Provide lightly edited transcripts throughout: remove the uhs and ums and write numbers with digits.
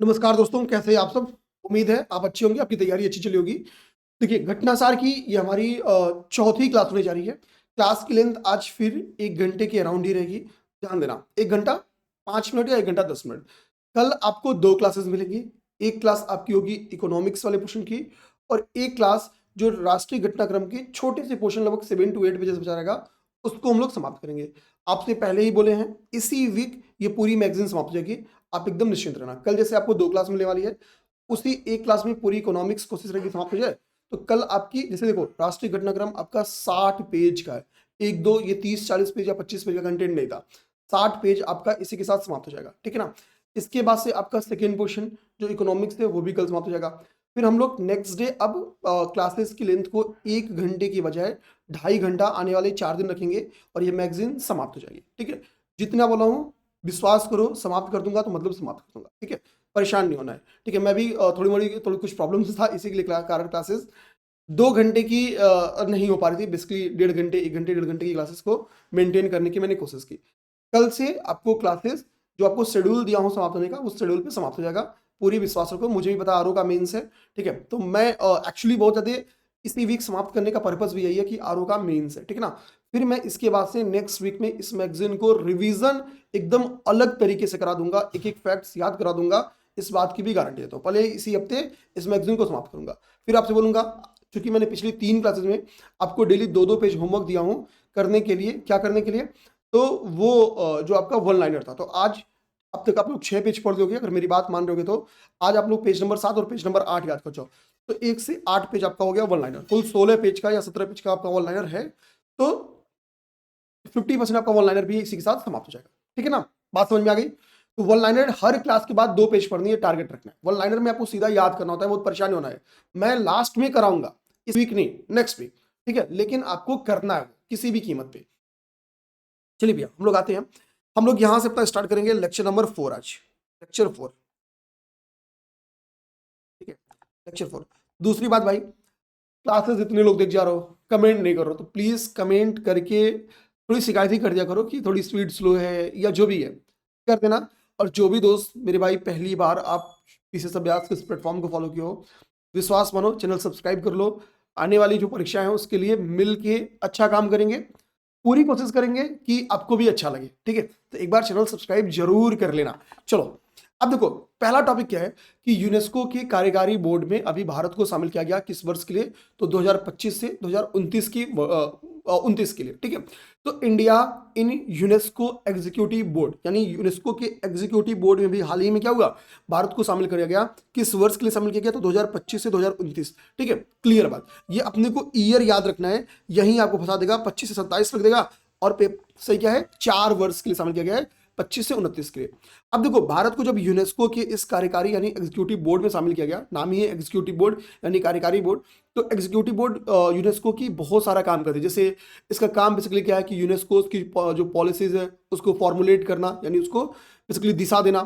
नमस्कार दोस्तों, कैसे हैं आप सब? उम्मीद है आप अच्छे होंगे, आपकी तैयारी अच्छी चली होगी। देखिए, घटनासार की ये हमारी चौथी क्लास होने जा रही है। क्लास की लेंथ आज फिर 1 घंटे के अराउंड ही रहेगी। ध्यान देना, 1 घंटा 5 मिनट या 1 घंटा 10 मिनट। कल आपको 2 क्लासेस मिलेंगी। एक क्लास आपकी होगी इकोनॉमिक्स वाले पोर्शन की और एक क्लास जो राष्ट्रीय घटनाक्रम के छोटे से पोर्शन लगभग 7 to 8 पेजेस बचा रहेगा, उसको हम लोग समाप्त करेंगे। आपसे पहले ही बोले हैं, इसी वीक ये पूरी मैगज़ीन समाप्त हो जाएगी। आप एकदम निश्चिंत रहना। कल जैसे आपको 2 क्लास मिलने वाली है, उसी एक क्लास में पूरी इकोनॉमिक्स कोशिश रहेगी समाप्त हो जाए। तो कल आपकी जैसे देखो, राष्ट्रीय घटनाक्रम आपका 60 पेज का है। 1-2 ये 30-40 पेज या 25 पेज का कंटेंट नहीं था। 60 पेज आपका इसी के साथ समाप्त हो जाएगा, ठीक है ना? इसके बाद से आपका सेकंड पोर्शन जो इकोनॉमिक्स है, वो भी कल समाप्त हो जाएगा। फिर हम लोग नेक्स्ट डे अब क्लासेस की लेंथ को 1 घंटे की बजाय 2.5 घंटा आने वाले 4 दिन रखेंगे और ये मैगज़ीन समाप्त हो जाएगी, ठीक है? जितना बोला हूँ, विश्वास करो, समाप्त कर दूँगा तो मतलब समाप्त कर दूँगा, ठीक है? परेशान नहीं होना है, ठीक है? मैं भी थोड़ी कुछ प्रॉब्लम्स था, इसी के लिए कारण क्लासेस 2 घंटे की नहीं हो पा रही थी। बेसिकली 1.5 घंटे की क्लासेस को मेंटेन करने की मैंने कोशिश की। कल से आपको क्लासेस जो आपको शेड्यूल दिया हूँ समाप्त होने का, उस शेड्यूल पे समाप्त हो जाएगा। पूरी विश्वास रखो, मुझे भी पता आरओ का मेंस है, ठीक है? तो मैं एक्चुअली बहुत ज़्यादा इसी वीक समाप्त करने का पर्पस भी यही है कि आरओ का मेंस है, ठीक है ना? फिर मैं इसके बाद से नेक्स्ट वीक में इस मैगज़ीन को रिवीजन एकदम अलग तरीके से करा दूँगा, एक-एक फैक्ट्स याद करा दूँगा, इस बात की भी गारंटी देता हूँ। पहले इसी हफ्ते इस मैगज़ीन को समाप्त करूँगा। फिर आपसे बोलूँगा, चूँकि मैंने पिछली 3 क्लासेस में आपको डेली 2-2 पेज होमवर्क दिया हूँ करने के लिए, क्या करने के लिए? तो वो जो आपका वन लाइनर था, तो आज अब तक आप लोग 6 पेज पढ़ दोगे, अगर मेरी बात मान रहे होगे तो। आज आप लोग पेज नंबर 7 और पेज नंबर 8 याद कर जाओ। तो 1 से 8 पेज आपका हो गया वन लाइनर। कुल 16 पेज का या 17 पेज का आपका वन लाइनर है, तो 50% आपका वन लाइनर भी इसी के साथ समाप्त हो जाएगा, ठीक है ना? बात समझ में आ गई? तो वन लाइनर हर क्लास के बाद 2 पेज पढ़नी है, टारगेट रखना है। वन लाइनर में आपको सीधा याद करना होता है, बहुत परेशान नहीं होना है। मैं लास्ट में कराऊंगा, इस वीक नहीं, नेक्स्ट वीक, ठीक है? लेकिन आपको करना है किसी भी कीमत पे। चलिए भैया, हम लोग आते हैं। हम लोग यहां से अपना स्टार्ट करेंगे लेक्चर नंबर 4 आज। लेक्चर 4, ठीक है? लेक्चर 4। दूसरी बात भाई, क्लासेस इतने लोग देख जा रहे हो, कमेंट नहीं कर रहे हो, तो प्लीज कमेंट करके थोड़ी शिकायत ही कर दिया करो कि थोड़ी स्पीड स्लो है या जो भी है, कर देना। और जो भी दोस्त मेरे भाई पहली बार आप पीसीएस अभ्यास के इस प्लेटफॉर्म को फॉलो किए हो, विश्वास मानो, चैनल सब्सक्राइब कर लो। आने वाली जो परीक्षाएं हैं उसके लिए मिल के अच्छा काम करेंगे, पूरी कोशिश करेंगे कि आपको भी अच्छा लगे, ठीक है? तो एक बार चैनल सब्सक्राइब जरूर कर लेना। चलो, अब देखो, पहला टॉपिक क्या है कि यूनेस्को के कार्यकारी बोर्ड में अभी भारत को शामिल किया गया किस वर्ष के लिए? तो 2025 से 2029 की 29 के लिए, ठीक है? तो India in UNESCO executive board, यानी यूनेस्को के एग्जीक्यूटिव बोर्ड में भी हाल ही में क्या हुआ? भारत को शामिल किया गया। किस वर्ष के लिए शामिल किया गया? तो 2025 से 2029, ठीक है? क्लियर बात। ये अपने को ईयर याद रखना है, यही आपको फंसा देगा। 25 से 27 रख देगा और सही क्या है, 4 वर्ष के लिए शामिल किया गया है, 25 से 29 के लिए। अब देखो, भारत को जब यूनेस्को के इस कार्यकारी यानी एग्जीक्यूटिव बोर्ड में शामिल किया गया, नाम ही है एग्जीक्यूटिव बोर्ड यानी कार्यकारी बोर्ड, तो एग्जीक्यूटिव बोर्ड यूनेस्को की बहुत सारा काम करती है। जैसे इसका काम बेसिकली क्या है कि यूनेस्को की जो पॉलिसीज है उसको फॉर्मुलेट करना, यानी उसको बेसिकली दिशा देना,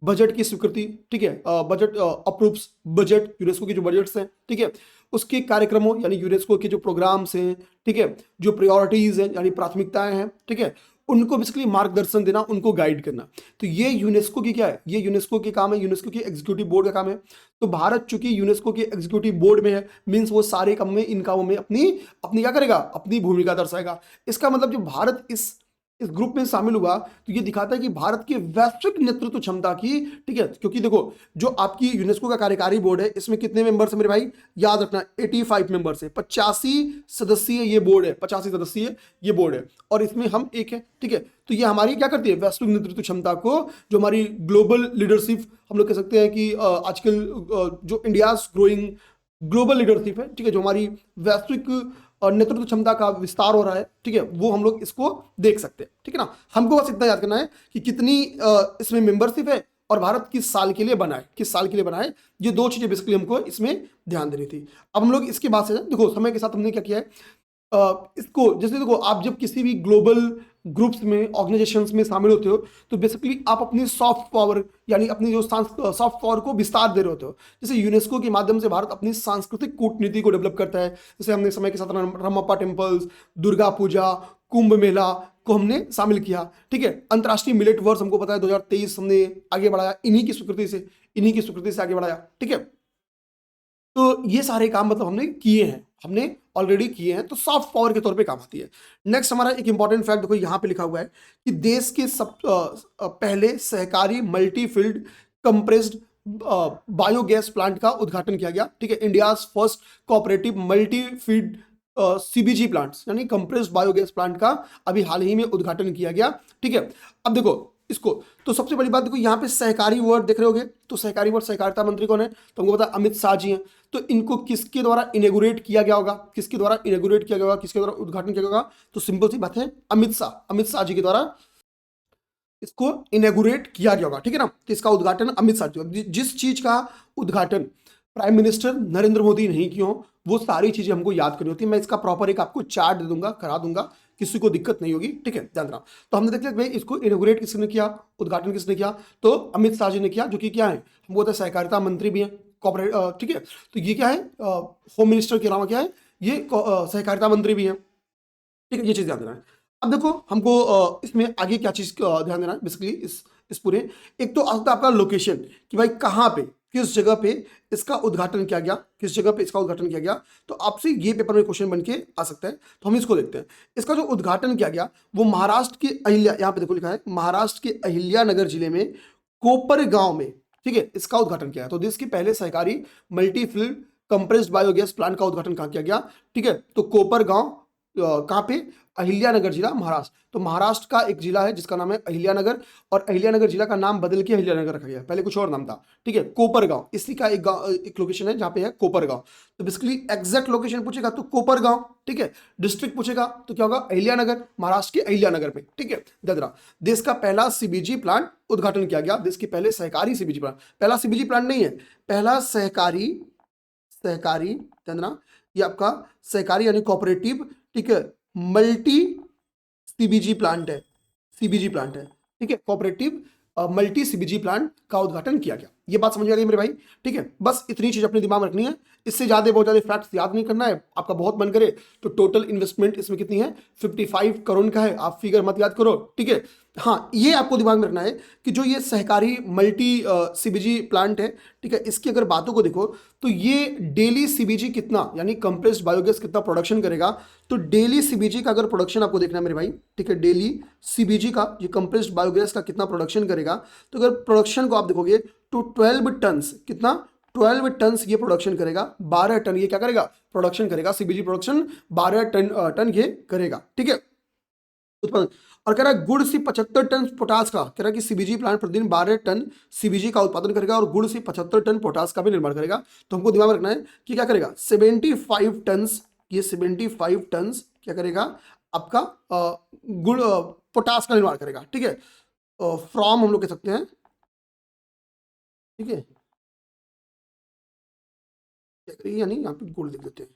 बजट की स्वीकृति, ठीक है? बजट अप्रूव्स बजट, यूनेस्को की जो बजट्स हैं, ठीक है? उसके कार्यक्रमों यानी यूनेस्को के जो प्रोग्राम्स हैं, ठीक है? जो प्रायोरिटीज हैं यानी प्राथमिकताएं हैं, ठीक है? उनको बेसिकली मार्गदर्शन देना, उनको गाइड करना। तो ये यूनेस्को की क्या है? ये यूनेस्को के काम है, यूनेस्को के एग्जीक्यूटिव बोर्ड का काम है। तो भारत चूंकि यूनेस्को के एग्जीक्यूटिव बोर्ड में है, मींस वो सारे काम में, इन कामों में अपनी अपनी क्या करेगा? अपनी भूमिका दर्शाएगा। इसका मतलब जो भारत इस ग्रुप में शामिल हुआ, तो ये दिखाता है कि भारत की वैश्विक नेतृत्व क्षमता की, ठीक है? क्योंकि देखो, जो आपकी यूनेस्को का कार्यकारी बोर्ड है, इसमें कितने मेंबर्स है मेरे भाई? याद रखना, 85 मेंबर्स है। 85 सदस्यीय ये बोर्ड है, 85 सदस्यीय ये बोर्ड है, और इसमें हम एक है, ठीक है? तो ये हमारी क्या करती है? वैश्विक नेतृत्व क्षमता को, जो हमारी ग्लोबल लीडरशिप, हम लोग कह सकते हैं कि आजकल जो इंडिया ग्रोइंग ग्लोबल लीडरशिप है, ठीक है? जो हमारी वैश्विक और नेतृत्व क्षमता का विस्तार हो रहा है, ठीक है? वो हम लोग इसको देख सकते हैं, ठीक है ना? हमको बस इतना याद करना है कि कितनी इसमें मेंबरशिप है और भारत किस साल के लिए बना है, किस साल के लिए बना है। ये 2 चीजें बेसिकली हमको इसमें ध्यान देनी थी। अब हम लोग इसके बाद से देखो, समय के साथ हमने क्या किया है, इसको जैसे देखो, आप जब किसी भी ग्लोबल ग्रुप्स में, ऑर्गेनाइजेशंस में शामिल होते हो, तो बेसिकली आप अपनी सॉफ्ट पावर यानी अपनी जो सॉफ्ट पावर को विस्तार दे रहे होते हो। जैसे यूनेस्को के माध्यम से भारत अपनी सांस्कृतिक कूटनीति को डेवलप करता है। जैसे हमने समय के साथ रमप्पा टेम्पल्स, दुर्गा पूजा, कुंभ मेला, को हमने शामिल किया, ठीक है। अंतर्राष्ट्रीय मिलेट वर्ष हमको पता है 2023 हमने आगे बढ़ाया, इन्हीं की स्वीकृति से आगे बढ़ाया, ठीक है। तो ये सारे काम मतलब हमने किए हैं, हमने ऑलरेडी किए हैं, तो सॉफ्ट पावर के तौर पे काम आती है। नेक्स्ट हमारा एक इंपॉर्टेंट फैक्ट देखो यहाँ पे लिखा हुआ है कि देश के पहले सहकारी मल्टीफील्ड कंप्रेस्ड बायोगैस प्लांट का उद्घाटन किया गया, ठीक है। India's first cooperative multifeed CBG plants यानी कंप्रेस्ड बायोगैस प्लांट का अभी हाल ही में उद्घाटन किया गया, ठीक है। अब देखो इसको, तो सबसे बड़ी बात देखो यहाँ पे सहकारी वर्ड देख रहे होगे, तो सहकारी वर्ड सहकारिता मंत्री कौन है, तो हमको पता अमित शाह जी हैं। तो इनको किसके द्वारा इनेगुरेट किया गया होगा, किसके द्वारा इनेगुरेट किया गया होगा, किसके द्वारा उद्घाटन किया गया होगा, तो सिंपल सी बात है अमित शाह जी के द्वारा इसको इनेगुरेट किया गया होगा, ठीक है ना। तो इसका उद्घाटन अमित शाह जी, जिस चीज का उद्घाटन प्राइम मिनिस्टर नरेंद्र मोदी नहीं किए हो वो सारी चीजें हमको याद करनी होती है। मैं इसका प्रॉपर एक आपको चार्ट दे दूंगा, करा दूंगा, किसी को दिक्कत नहीं होगी, ठीक है, ध्यान रखना। तो हमने देख लिया भाई इसको इनोग्रेट किसने किया, उद्घाटन किसने किया, तो अमित शाह जी ने किया, जो कि क्या है हम बोलते हैं सहकारिता मंत्री भी हैं, कॉर्पोरेट, ठीक है। तो ये क्या है, होम मिनिस्टर के अलावा क्या है, ये सहकारिता मंत्री भी हैं, ठीक है, ये चीज ध्यान देना है। अब देखो हमको इसमें आगे क्या चीज ध्यान देना है बेसिकली इस पूरे, एक तो आपका लोकेशन कि भाई कहाँ पे, किस जगह पे इसका उद्घाटन किया गया, किस जगह पे इसका उद्घाटन किया गया, तो आपसे ये पेपर में क्वेश्चन बन के आ सकता है। तो हम इसको देखते हैं। इसका जो उद्घाटन किया गया वो महाराष्ट्र के अहिल्या, यहाँ पे देखो लिखा है महाराष्ट्र के अहिल्यानगर जिले में कोपर गांव में, ठीक है, इसका उद्घाटन किया है। तो देश के पहले सहकारी मल्टीफील्ड कंप्रेस्ड बायोगैस प्लांट का उद्घाटन कहाँ किया गया, ठीक है। तो कोपर गांव कहाँ पे, अहिल्यानगर जिला महाराष्ट्र। तो महाराष्ट्र का एक जिला है जिसका नाम है अहिल्यानगर, और अहिल्यानगर जिला का नाम बदल के अहिल्यानगर रखा गया, पहले कुछ और नाम था, ठीक है। कोपरगांव इसी का एक लोकेशन है जहाँ पे है कोपरगांव। तो बेसिकली एग्जैक्ट लोकेशन पूछेगा तो कोपरगांव, ठीक है। डिस्ट्रिक्ट पूछेगा तो क्या होगा, अहिल्यानगर, महाराष्ट्र के अहिल्यानगर में, ठीक है। ददरा देश का पहला सीबीजी प्लांट उद्घाटन किया गया, देश के पहले सहकारी सीबीजी प्लांट, पहला सीबीजी प्लांट नहीं है, पहला सहकारी ददरा ये आपका सहकारी यानी कोऑपरेटिव, ठीक है, मल्टी सीबीजी प्लांट है, ठीक है, कोऑपरेटिव मल्टी सीबीजी प्लांट का उद्घाटन किया गया। ये बात समझ आ गई मेरे भाई, ठीक है। बस इतनी चीज अपने दिमाग में रखनी है, इससे ज्यादा बहुत ज्यादा फैक्ट्स याद नहीं करना है। आपका बहुत मन करे तो टोटल इन्वेस्टमेंट इसमें कितनी है, 55 करोड़ का है, आप फिगर मत याद करो, ठीक है। हाँ, ये आपको दिमाग में रखना है कि जो ये सहकारी मल्टी सीबीजी प्लांट है, ठीक है, इसकी अगर बातों को देखो तो ये डेली सीबीजी कितना यानी कंप्रेस्ड बायोगैस कितना प्रोडक्शन करेगा। तो डेली सीबीजी का अगर प्रोडक्शन आपको देखना है मेरे भाई, ठीक है, डेली सीबीजी का ये कंप्रेस्ड बायोगैस का कितना प्रोडक्शन करेगा, तो अगर प्रोडक्शन को आप देखोगे तो 12 टन्स, कितना 12 टन्स ये प्रोडक्शन करेगा, 12 टन ये क्या करेगा, प्रोडक्शन करेगा, सीबीजी प्रोडक्शन 12 टन ये करेगा, ठीक है, उत्पादन। और कह रहा है गुड़ से 75 टन पोटास का, कह रहा है कि सीबीजी प्लांट प्रतिदिन 12 टन सीबीजी का उत्पादन करेगा और गुड़ से 75 टन पोटास का भी निर्माण करेगा। तो हमको दिमाग में रखना है कि क्या करेगा, 75 टन्स, ये 75 टन्स क्या करेगा आपका गुड़ पोटास का निर्माण करेगा, ठीक है। फ्रॉम हम लोग कह सकते हैं, ठीक है, यानी यहाँ पे गुड़ लिख देते हैं,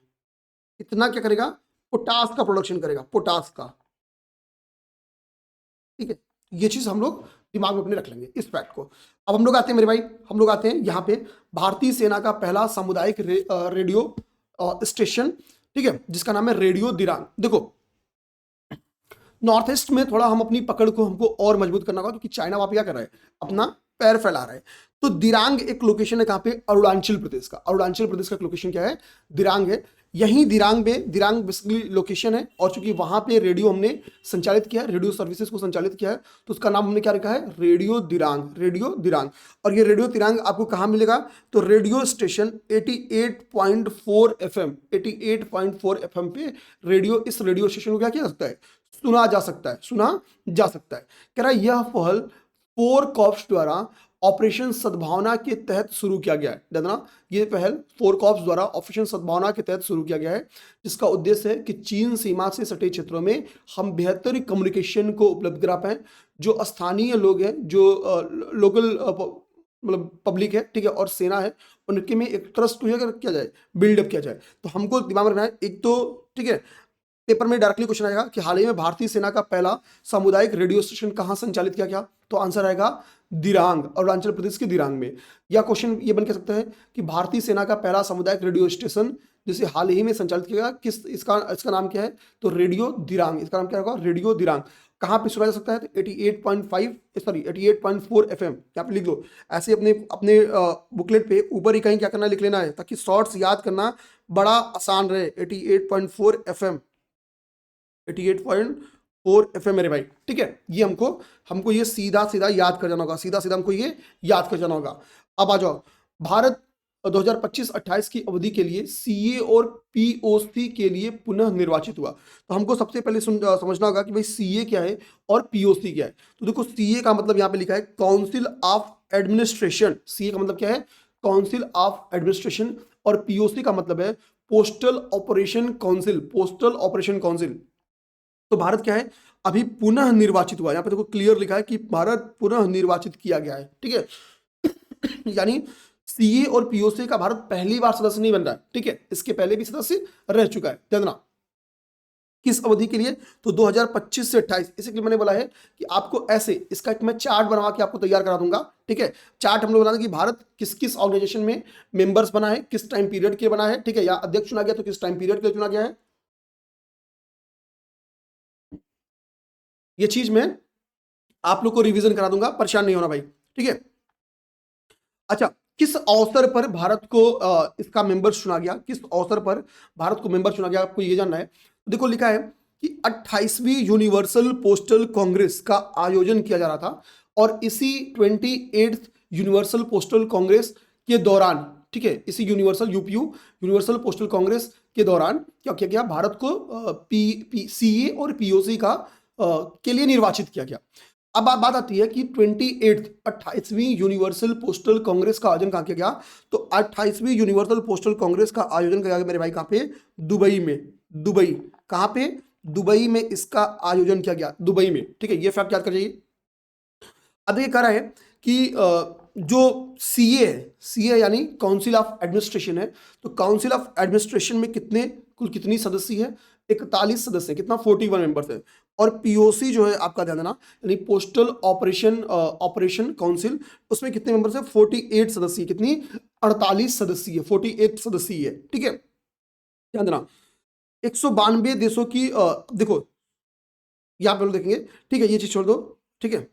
इतना क्या करेगा, पोटास का प्रोडक्शन करेगा, पोटास का, ठीक है। ये चीज हम लोग दिमाग में अपने रख लेंगे इस फैक्ट को। अब हम लोग आते हैं मेरे भाई, हम लोग आते हैं यहाँ पे भारतीय सेना का पहला सामुदायिक रेडियो स्टेशन, ठीक है, जिसका नाम है रेडियो दिरांग। देखो नॉर्थ ईस्ट में थोड़ा हम अपनी पकड़ को हमको और मजबूत करना होगा, क्योंकि चाइना वहां पे क्या कर रहा है, अपना पैर फैला रहा है। तो दिरांग एक लोकेशन है कहां पे, अरुणाचल प्रदेश का, अरुणाचल प्रदेश का लोकेशन क्या है, दिरांग है। यही दिरांग में, दिरांग बेसिकली लोकेशन है, और चूंकि वहां पे रेडियो हमने संचालित किया है, रेडियो सर्विसेज को संचालित किया है, तो उसका नाम हमने क्या रखा है, रेडियो दिरांग, रेडियो दिरांग। और ये रेडियो दिरांग आपको कहां मिलेगा, तो रेडियो स्टेशन 88.4 FM, 88.4 FM पे रेडियो, इस रेडियो स्टेशन को क्या किया जा सकता है, सुना जा सकता है, सुना जा सकता है। कह रहा है यह पहल 4 कॉर्प्स द्वारा ऑपरेशन सद्भावना के तहत शुरू किया गया है। देखना ये पहल 4 कॉर्प्स द्वारा ऑपरेशन सद्भावना के तहत शुरू किया गया है, जिसका उद्देश्य है कि चीन सीमा से सटे क्षेत्रों में हम बेहतर कम्युनिकेशन को उपलब्ध करा पाए। जो स्थानीय लोग हैं, जो लोकल मतलब पब्लिक है, ठीक है, और सेना है, उनके में एक ट्रस्ट किया जाए, बिल्डअप किया जाए। तो हमको दिमाग में रखना है, एक तो ठीक है पेपर में डायरेक्टली क्वेश्चन आएगा कि हाल ही में भारतीय सेना का पहला सामुदायिक रेडियो स्टेशन कहां संचालित किया गया, तो आंसर आएगा दिरांग, अरुणाचल प्रदेश के दिरांग में। या क्वेश्चन ये बन के सकता है कि भारतीय सेना का पहला सामुदायिक रेडियो स्टेशन जिसे हाल ही में संचालित किया गया, इसका नाम क्या है, तो रेडियो दिरांग, इसका नाम क्या होगा, रेडियो दिरांग। कहाँ पे सुना जा सकता है? तो 88.5 सॉरी 88.4 FM यहाँ पे लिख लो। ऐसे अपने अपने बुकलेट पे ऊपर ही कहीं क्या करना, लिख लेना है, ताकि शॉर्ट्स याद करना बड़ा आसान रहे। 88.4 FM, 88.4 FM मेरे भाई, ठीक है। ये हमको हमको ये सीधा सीधा याद कर जाना होगा, सीधा सीधा हमको ये याद कर जाना होगा। अब आ जाओ, भारत 2025-28 की अवधि के लिए सीए और पीओसी के लिए पुनः निर्वाचित हुआ। तो हमको सबसे पहले समझना होगा कि भाई सीए क्या है और पीओसी क्या है। तो देखो, सीए का मतलब यहाँ पे लिखा है काउंसिल ऑफ एडमिनिस्ट्रेशन। सीए का मतलब क्या है? Council of administration. और पीओसी का मतलब है postal operation council, postal operation council. तो भारत क्या है? अभी पुनः निर्वाचित हुआ। यहाँ पे देखो क्लियर लिखा है कि भारत पुनः निर्वाचित किया गया है, ठीक है। यानी सीए और पीओसी का भारत पहली बार सदस्य नहीं बन रहा है, ठीक है, इसके पहले भी सदस्य रह चुका है। ध्यान देना, किस अवधि के लिए? तो 2025 से 28। इसलिए मैंने बोला है कि आपको ऐसे इसका एक मैं चार्ट बनवा के आपको तैयार करा दूंगा, ठीक है। चार्ट हम लोग बना देंगे कि भारत किस किस ऑर्गेनाइजेशन में मेंबर्स बना है, किस टाइम पीरियड के बना है, ठीक है, या अध्यक्ष चुना गया तो किस टाइम पीरियड के लिए चुना गया है। ये चीज मैं आप लोग को रिवीजन करा दूंगा, परेशान नहीं होना भाई, ठीक है। अच्छा, किस अवसर पर भारत को इसका मेंबर चुना गया? किस अवसर पर भारत को मेंबर चुना गया, आपको ये जानना है। तो देखो लिखा है कि 28वीं यूनिवर्सल पोस्टल कांग्रेस का आयोजन किया जा रहा था, और इसी 28th यूनिवर्सल पोस्टल कांग्रेस के दौरान, ठीक है, इसी universal UPU universal postal congress के दौरान क्या किया गया? भारत को सीए और पीओसी का के लिए निर्वाचित किया गया। अब बात आती है कि 28वीं यूनिवर्सल पोस्टल कांग्रेस का आयोजन कहां किया गया? तो 28वीं यूनिवर्सल पोस्टल कांग्रेस का आयोजन किया गया मेरे भाई, कहां पे? दुबई में। दुबई, कहां पे? दुबई में इसका आयोजन किया गया, दुबई में, ठीक है। ये फैक्ट याद कर जाइए। अब ये कह रहा है कि जो सीए है, सीए यानी काउंसिल ऑफ एडमिनिस्ट्रेशन है, तो काउंसिल ऑफ एडमिनिस्ट्रेशन में कुल कितनी सदस्य है? 41 सदस्य, कितना? 41 मेंबर्स है। और पीओसी जो है आपका, ध्यान देना, यानी पोस्टल ऑपरेशन काउंसिल, उसमें कितने मेंबर्स है? 48 सदस्य। कितनी? 48 सदस्य, 48 सदस्य है, ठीक है। ध्यान देना, 192 देशों की देखो यहां पर देखेंगे, ठीक है, ये चीज छोड़ दो, ठीक है।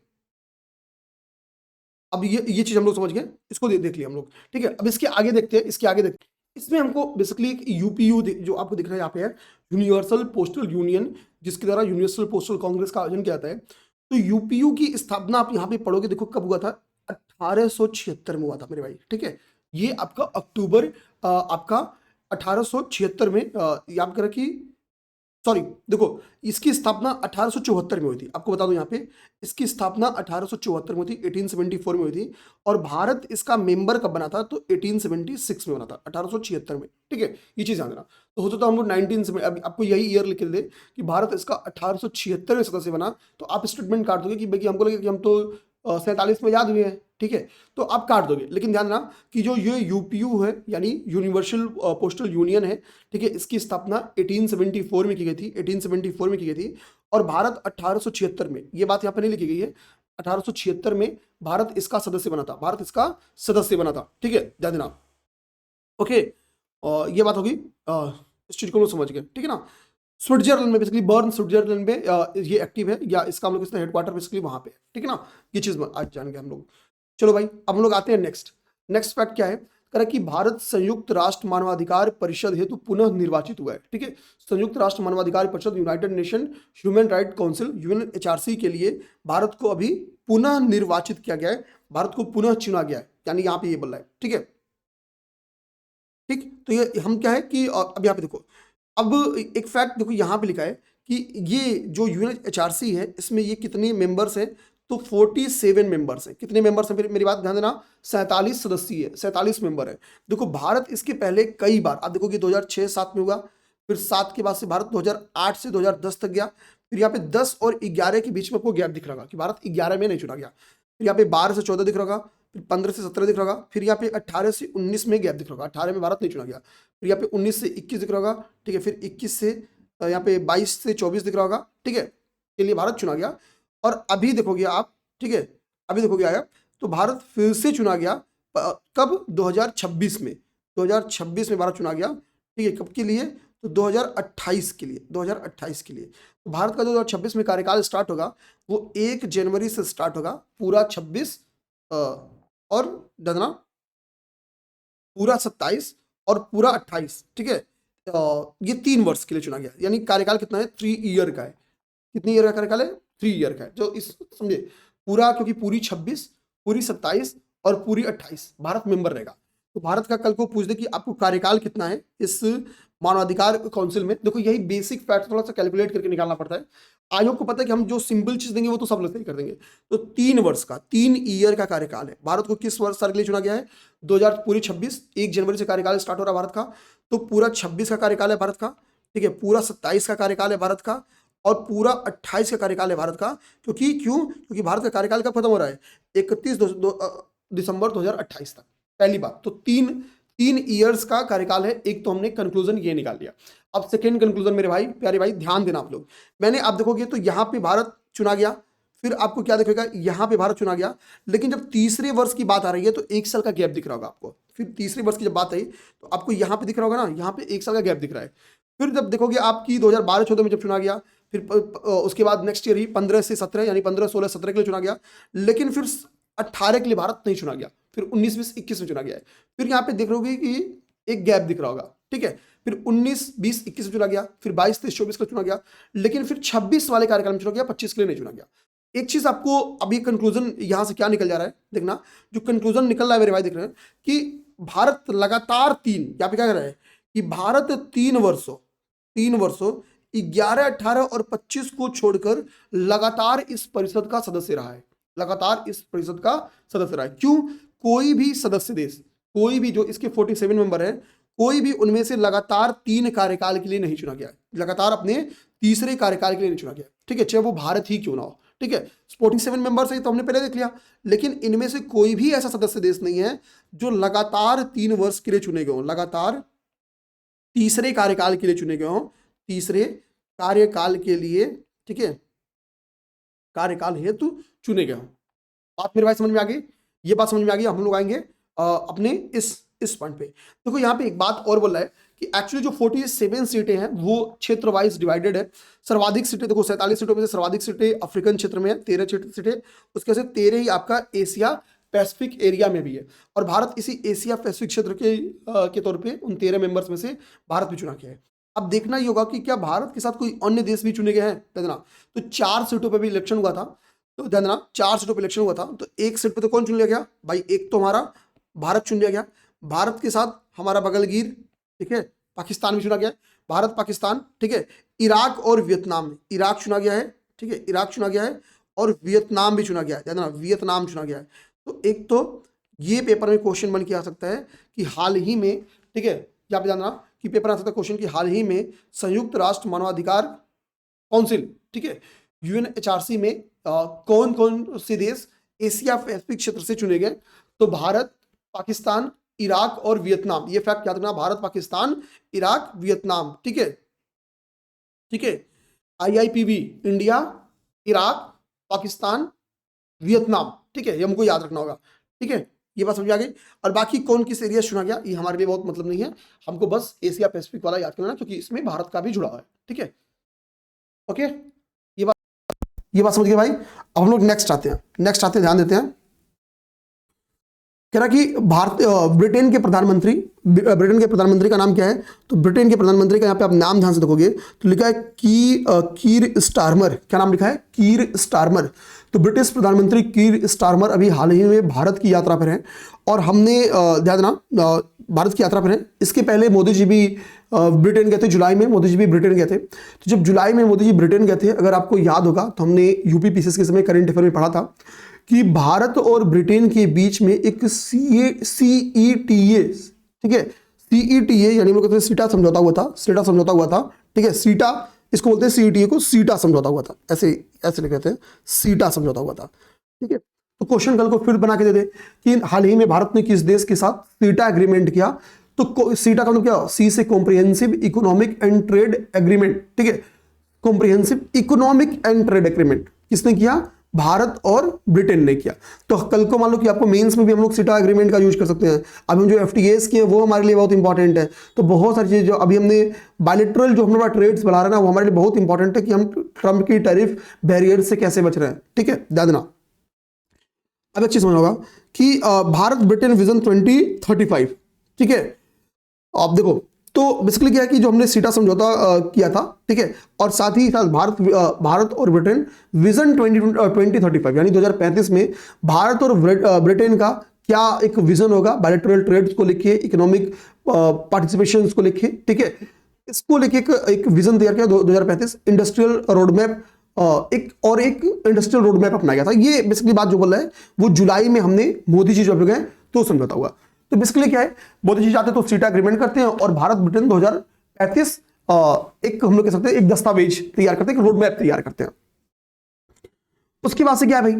अब ये चीज हम लोग समझ गए, इसको देख लिया हम लोग, ठीक है। अब इसके आगे देखते हैं, इसके आगे देखते हैं। इसमें हमको बेसिकली एक यूपीयू जो आपको दिख रहा है यहाँ पे है, यूनिवर्सल पोस्टल यूनियन, जिसके द्वारा यूनिवर्सल पोस्टल कांग्रेस का आयोजन किया जाता है। तो यूपीयू की स्थापना आप यहाँ पे पढ़ोगे, देखो कब हुआ था? 1876 में हुआ था मेरे भाई, ठीक है। ये आपका अक्टूबर आपका 1876 में याद करें कि सॉरी, देखो इसकी स्थापना 1874 में हुई थी। आपको बता दूं यहाँ पे, इसकी स्थापना 1874 में हुई थी, 1874 में हुई थी। और भारत इसका मेंबर कब बना था? तो 1876 में बना था, 1876 में, ठीक है। ये चीज ध्यान देना। तो होता तो हम लोग 19 में, अभी आपको यही ईयर लिख दे कि भारत इसका 1876 में सदस्य बना, तो आप स्टेटमेंट काट दोगे कि भाई हमको लगे कि हम तो 47 में याद हुए हैं, ठीक है, तो आप काट दोगे। लेकिन ध्यान देना कि जो ये यूपीयू है, यानी यूनिवर्सल पोस्टल यूनियन है, ठीक है, इसकी स्थापना 1874 में की गई थी, 1874 में की गई थी। और भारत 1876 में, ये बात यहाँ पर नहीं लिखी गई है, 1876 में भारत इसका सदस्य बना था, भारत इसका सदस्य बना था, ठीक है, ध्यान देना। ओके, ये बात होगी, इस चीज को लोग समझ गए, ठीक है ना। स्विट्जरलैंड में, बेसिकली बर्न स्विट्जरलैंड में ये एक्टिव है, या इसका हम लोग इसका हेडक्वार्टर बेसिकली वहां पे, ठीक है ना। ये चीज आज जान गए हम लोग। चलो भाई, अब हम लोग आते हैं नेक्स्ट फैक्ट क्या है? कह रहा है कि भारत संयुक्त राष्ट्र मानवाधिकार परिषद हेतु पुनः निर्वाचित हुआ है, ठीक है। संयुक्त राष्ट्र मानवाधिकार परिषद, United nation human right council, UNHRC के लिए भारत को अभी पुनः निर्वाचित किया गया है, भारत को पुनः चुना गया है, यानी यहाँ पे ये बोल रहा है, ठीक है। ठीक, तो ये हम क्या है कि अब यहाँ पे देखो, अब एक फैक्ट देखो यहाँ पे लिखा है कि ये जो यूएनएचआरसी है, इसमें ये कितने मेंबर्स है? तो 47 मेंबर्स है। कितने मेंबर्स हैं? मेरी बात ध्यान देना, 47 सदस्य है, 47 मेंबर है। देखो भारत इसके पहले कई बार, आप देखोगे 2006-7 में हुआ, फिर 7 के बाद से भारत 2008 से 2010 तक गया, फिर यहाँ पे 10 और 11 के बीच में आपको गैप दिख रहा होगा कि भारत 11 में नहीं चुना गया, फिर यहाँ पे 12 से 14 दिख रहा होगा, फिर 15 से 17 दिख रहा होगा, फिर यहाँ पे 18 से 19 में गैप दिख रहा होगा, 18 में भारत नहीं चुना गया, फिर यहाँ पे 19 से 21 दिख रहा होगा, ठीक है, फिर 21 से यहाँ पे 22 से 24 दिख रहा होगा, ठीक है, के लिए भारत चुना गया। और अभी देखोगे आप, ठीक है, अभी देखोगे आया तो भारत फिर से चुना गया, कब? 2026 में, 2026 में भारत चुना गया, ठीक है। कब के लिए? तो 2028 के लिए, 2028 के लिए तो भारत का जो 2026 में कार्यकाल स्टार्ट होगा वो 1 जनवरी से स्टार्ट होगा, पूरा 26 और डरना पूरा 27 और पूरा 28, ठीक है। ये 3 वर्ष के लिए चुना गया, यानी कार्यकाल कितना है, 3 ईयर का है। कितनी ईयर का कार्यकाल है, 3 ईयर का है। जो इस समझे पूरा, क्योंकि पूरी 26, पूरी 27 और पूरी 28 भारत मेंबर रहेगा। तो भारत का कल को पूछ दे कि आपको कार्यकाल कितना है इस मानवाधिकार काउंसिल में, देखो यही बेसिक फैक्ट थोड़ा सा कैलकुलेट करके निकालना पड़ता है। आयोग को पता है कि हम जो सिंपल चीज देंगे वो तो सब लोग सही कर देंगे। तो 3 वर्ष का, 3 ईयर का कार्यकाल है। भारत को किस वर्ष साल के लिए चुना गया है, 2000 पूरी 26, 1 जनवरी से कार्यकाल स्टार्ट हो रहा है भारत का, तो पूरा 26 का कार्यकाल है भारत का, ठीक है। पूरा 27 का कार्यकाल है भारत का और पूरा 28 का कार्यकाल है भारत का। क्योंकि भारत का कार्यकाल कब खत्म हो रहा है, 31 दिसंबर 2028 तक। पहली बात तो तीन ईयर्स का कार्यकाल है। एक तो हमने कंक्लूजन ये निकाल लिया। अब सेकेंड कंक्लूजन मेरे भाई, प्यारे भाई, ध्यान देना आप लोग। मैंने आप देखोगे तो यहाँ पे भारत चुना गया, फिर आपको क्या दिखेगा, यहाँ पे भारत चुना गया, लेकिन जब तीसरे वर्ष की बात आ रही है तो 1 साल का गैप दिख रहा होगा आपको। फिर तीसरे वर्ष की जब बात आई तो आपको यहाँ पे दिख रहा होगा ना, यहाँ पे 1 साल का गैप दिख रहा है। फिर जब देखोगे आपकी 2012-14 में जब चुना गया, फिर उसके बाद नेक्स्ट ईयर ही 15 से 17, यानी 15, 16, 17 के लिए चुना गया, लेकिन फिर 18 के लिए भारत नहीं चुना गया, फिर 19, 20, 21 में चुना गया है। फिर यहाँ पे देख रहोगे कि एक गैप दिख रहा होगा, ठीक है। फिर 19, 20, 21 में चुना गया, फिर 22, 23, 24 का चुना गया, लेकिन फिर 26 वाले कार्यकाल में चुना गया, 25 के लिए नहीं चुना गया। एक चीज आपको अभी कंक्लूजन यहां से क्या निकल जा रहा है, देखना जो कंक्लूजन निकल रहा है मेरे भाई, देख रहे हैं कि भारत लगातार 3, यहाँ पे क्या कर रहा है कि भारत 3 वर्षों 11, 18 और 25 को छोड़कर लगातार इस परिषद का सदस्य रहा है, लगातार इस परिषद का सदस्य रहा है। क्यों, कोई भी सदस्य देश, कोई भी जो इसके 47 मेंबर है, कोई भी उनमें से लगातार 3 कार्यकाल के लिए नहीं चुना गया, लगातार अपने तीसरे कार्यकाल के लिए नहीं चुना गया, ठीक है, चाहे वो भारत ही क्यों ना हो, ठीक है। 47 मेंबर से तो हमने पहले देख लिया, लेकिन इनमें से कोई भी ऐसा सदस्य देश नहीं है जो लगातार 3 वर्ष के लिए चुने गए हों, लगातार तीसरे कार्यकाल के लिए चुने गए हों, तीसरे कार्यकाल के लिए, ठीक है, कार्यकाल हेतु चुने गए हों। बात मेरे भाई समझ में आ गई, ये बात समझ में आ गई। हम लोग आएंगे अपने इस पॉइंट पे। देखो यहाँ पे एक बात और बोल रहा है कि एक्चुअली जो 47 सीटें हैं वो क्षेत्र वाइज डिवाइडेड है। सर्वाधिक सीटें देखो 47 सीटों में से सर्वाधिक सीटें अफ्रीकन क्षेत्र में है, 13 सीटें, उसके से 13 ही आपका एशिया पैसिफिक एरिया में भी है, और भारत इसी एशिया पैसिफिक क्षेत्र के तौर पे उन 13 मेंबर्स में से भारत भी चुना गया है। अब देखना ही होगा कि क्या भारत के साथ कोई अन्य देश भी चुने गए हैं, देखना। तो 4 सीटों पर भी इलेक्शन हुआ था, तो ध्यान देना 4 सीटों पर इलेक्शन हुआ था, तो 1 सीट पे तो कौन चुन लिया गया भाई, एक तो हमारा भारत चुन लिया गया, भारत के साथ हमारा बगलगीर, ठीक है, पाकिस्तान भी चुना गया, भारत पाकिस्तान, ठीक है। इराक और वियतनाम, इराक चुना गया है, ठीक है, इराक चुना गया है, और वियतनाम भी चुना गया है, ध्यान देना वियतनाम चुना गया है। तो एक तो ये पेपर में क्वेश्चन बन के आ सकता है कि हाल ही में, ठीक है, यहाँ पे जानना कि पेपर आ सकता है क्वेश्चन कि हाल ही में संयुक्त राष्ट्र मानवाधिकार काउंसिल, ठीक है, UNHRC में कौन कौन से देश एशिया पैसिफिक क्षेत्र से चुने गए, तो भारत, पाकिस्तान, इराक और वियतनाम। ये फैक्ट याद रखना, भारत, पाकिस्तान, इराक, वियतनाम, ठीक है, ठीक है। IIPB India, Iraq, Pakistan, Vietnam, ठीक है, ये हमको याद रखना होगा, ठीक है। ये बात समझ आ गई। और बाकी कौन किस एरिया चुना गया ये हमारे लिए बहुत मतलब नहीं है, हमको बस एशिया पैसिफिक वाला याद करना, क्योंकि इसमें भारत का भी जुड़ा हुआ है, ठीक है, ओके। ये बात समझ गए भाई। अब हम लोग नेक्स्ट आते हैं, ध्यान देते हैं। कह रहा कि ब्रिटेन के प्रधानमंत्री का नाम क्या है, तो ब्रिटेन के प्रधानमंत्री का यहाँ पे आप नाम ध्यान से देखोगे तो लिखा है कीर स्टारमर। क्या नाम लिखा है, कीर स्टारमर। तो ब्रिटिश प्रधानमंत्री कीर स्टारमर अभी हाल ही में भारत की यात्रा पर हैं, और हमने ध्यान देना भारत की यात्रा पर हैं। इसके पहले मोदी जी भी ब्रिटेन गए थे, जुलाई में मोदी जी भी ब्रिटेन गए थे। तो जब जुलाई में मोदी जी ब्रिटेन गए थे, अगर आपको याद होगा तो हमने UPPCS के समय करंट अफेयर में पढ़ा था कि भारत और ब्रिटेन के बीच में एक CETA, ठीक है, CETA यानी हम लोग कहते हैं सीटा समझौता हुआ था, ठीक है। सीटा इसको बोलते हैं, CETA को सीटा समझौता हुआ था, ऐसे कहते हैं, सीटा समझौता हुआ था, ठीक है। तो क्वेश्चन कल को फिर बना के दे दे कि हाल ही में भारत ने किस देश के साथ सीटा एग्रीमेंट किया, तो सीटा का मतलब क्या, C से comprehensive economic and trade agreement, ठीक है, comprehensive economic and trade agreement किसने किया, भारत और ब्रिटेन ने किया। तो कल को मान लो कि आपको मेंस में भी हम लोग सीटा एग्रीमेंट का यूज कर सकते हैं। अभी हम जो एफटीएस किए वो हमारे लिए बहुत इंपॉर्टेंट है। तो बहुत सारी चीजें जो अभी हमने बायलैटरल जो हमारा ट्रेड्स बढ़ा रहे हैं ना, वो हमारे लिए बहुत इंपॉर्टेंट है कि हम ट्रम्प की टैरिफ बैरियर से कैसे बच रहे हैं। ठीक है, ध्यान देना। अब अच्छी समझ होगा कि भारत ब्रिटेन विजन 2035, ठीक है। आप देखो तो बेसिकली क्या है कि जो हमने सीटा समझौता किया था, ठीक है, और साथ ही साथ भारत और ब्रिटेन विजन 2035 यानी 2035 में भारत और ब्रिटेन का क्या एक विजन होगा बायलैटरल ट्रेड्स को लेके, इकोनॉमिक पार्टिसिपेशन को लेके, ठीक है, इसको लेके एक विजन तैयार किया 2035। इंडस्ट्रियल रोडमैप एक इंडस्ट्रियल रोड मैप अपनाया गया था। ये बेसिकली बात जो बोल रहा है वो जुलाई में हमने मोदी जी जब गए तो समझौता हुआ। तो बेसिकली क्या है, मोदी जी चाहते तो सीटा एग्रीमेंट करते हैं और भारत ब्रिटेन 2035 एक हम लोग कह सकते हैं एक दस्तावेज तैयार करते हैं, एक रोड मैप तैयार करते हैं। उसके बाद से क्या है भाई,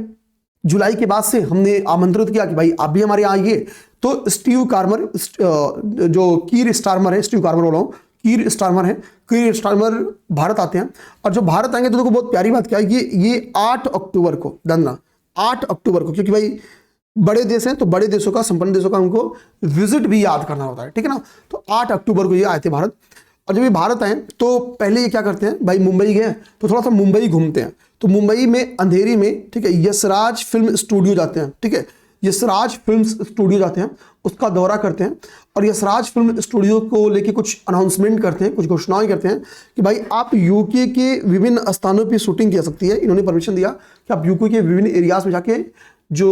जुलाई के बाद से हमने आमंत्रित किया कि भाई आप भी हमारे यहाँ आइए। तो स्टीव कार्मर, जो कीर स्टारमर है, स्टीव कार्मर बोला हूं, कीर स्टारमर है, कीर स्टारमर भारत आते हैं। और जब भारत आएंगे तो देखो बहुत प्यारी बात क्या है, ये 8 अक्टूबर को, जानना 8 अक्टूबर को, क्योंकि भाई बड़े देश हैं तो बड़े देशों का, संपन्न देशों का उनको विजिट भी याद करना होता है, ठीक है ना। तो 8 अक्टूबर को ये आए थे भारत। और जब ये भारत आए तो पहले ये क्या करते हैं भाई, मुंबई गए तो थोड़ा सा मुंबई घूमते हैं। तो मुंबई में अंधेरी में, ठीक है, यशराज फिल्म स्टूडियो जाते हैं, ठीक है, यशराज फिल्म स्टूडियो जाते हैं, उसका दौरा करते हैं और यशराज फिल्म स्टूडियो को लेके कुछ अनाउंसमेंट करते हैं, कुछ घोषणाएं करते हैं कि भाई आप यूके के विभिन्न स्थानों पर शूटिंग की जा सकती है। इन्होंने परमिशन दिया कि आप यूके के विभिन्न एरियाज में जाके जो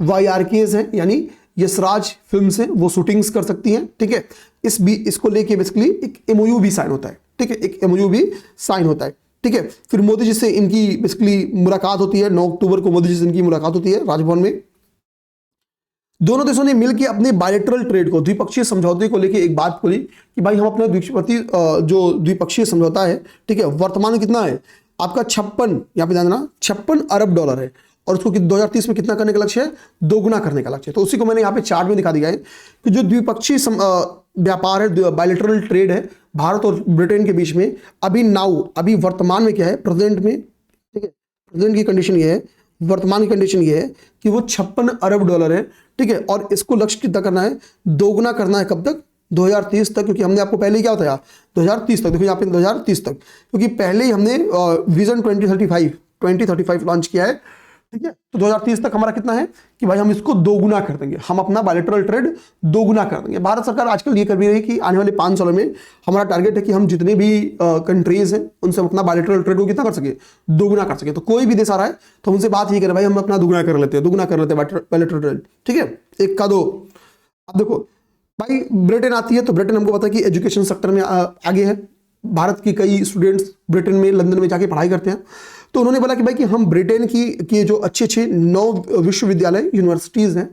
YRKs हैं यानी यशराज फिल्म्स हैं वो शूटिंग्स कर सकती हैं, ठीक है। इसको लेके बेसिकली एक MOU भी साइन होता है, ठीक है, एक MOU भी साइन होता है, ठीक है। फिर मोदी जी से इनकी बेसिकली मुलाकात होती है, 9 अक्टूबर को मोदी जी से इनकी मुलाकात होती है राजभवन में। दोनों देशों ने मिलकर अपने बायलैटरल ट्रेड को, द्विपक्षीय समझौते को लेके एक बात बोली कि भाई हम अपने जो द्विपक्षीय समझौता है, ठीक है, वर्तमान में कितना है आपका 56, यहाँ पे ध्यान देना, $56 अरब है और उसको 2030 में कितना करने का लक्ष्य है, दोगुना करने का लक्ष्य है। तो उसी को मैंने यहाँ पे चार्ट में दिखा दिया है कि जो द्विपक्षीय व्यापार है, बायलैटरल ट्रेड है भारत और ब्रिटेन के बीच में, अभी वर्तमान में क्या है, प्रेजेंट में, ठीक है, प्रेजेंट की कंडीशन ये है, वर्तमान की कंडीशन ये है कि वो $56 अरब है, ठीक है। और इसको लक्ष्य कितना करना है, दोगुना करना है, कब तक, 2030 तक। क्योंकि हमने आपको पहले ही क्या बताया, 2030 तक, देखो यहाँ पे 2030 तक, क्योंकि पहले ही हमने विजन 2035 लॉन्च किया है, ठीक है। तो 2030 तक हमारा कितना है कि भाई हम इसको दोगुना कर देंगे, हम अपना बायलैटरल ट्रेड दोगुना कर देंगे। भारत सरकार आजकल ये कर भी रही है कि आने वाले 5 सालों में हमारा टारगेट है कि हम जितने भी कंट्रीज हैं उनसे अपना बायलैटरल ट्रेड को कितना कर सके, दोगुना कर सके। तो कोई भी देश आ रहा है तो उनसे बात ये करे भाई हम अपना दोगुना कर लेते हैं बायलैटरल ट्रेड, ठीक है, 1 का 2। अब देखो भाई ब्रिटेन आती है तो ब्रिटेन हमको पता है कि एजुकेशन सेक्टर में आगे है। भारत की कई स्टूडेंट्स ब्रिटेन में, लंदन में जाके पढ़ाई करते हैं। तो उन्होंने बोला कि भाई कि हम ब्रिटेन की जो अच्छे 9 विश्वविद्यालय, यूनिवर्सिटीज़ हैं,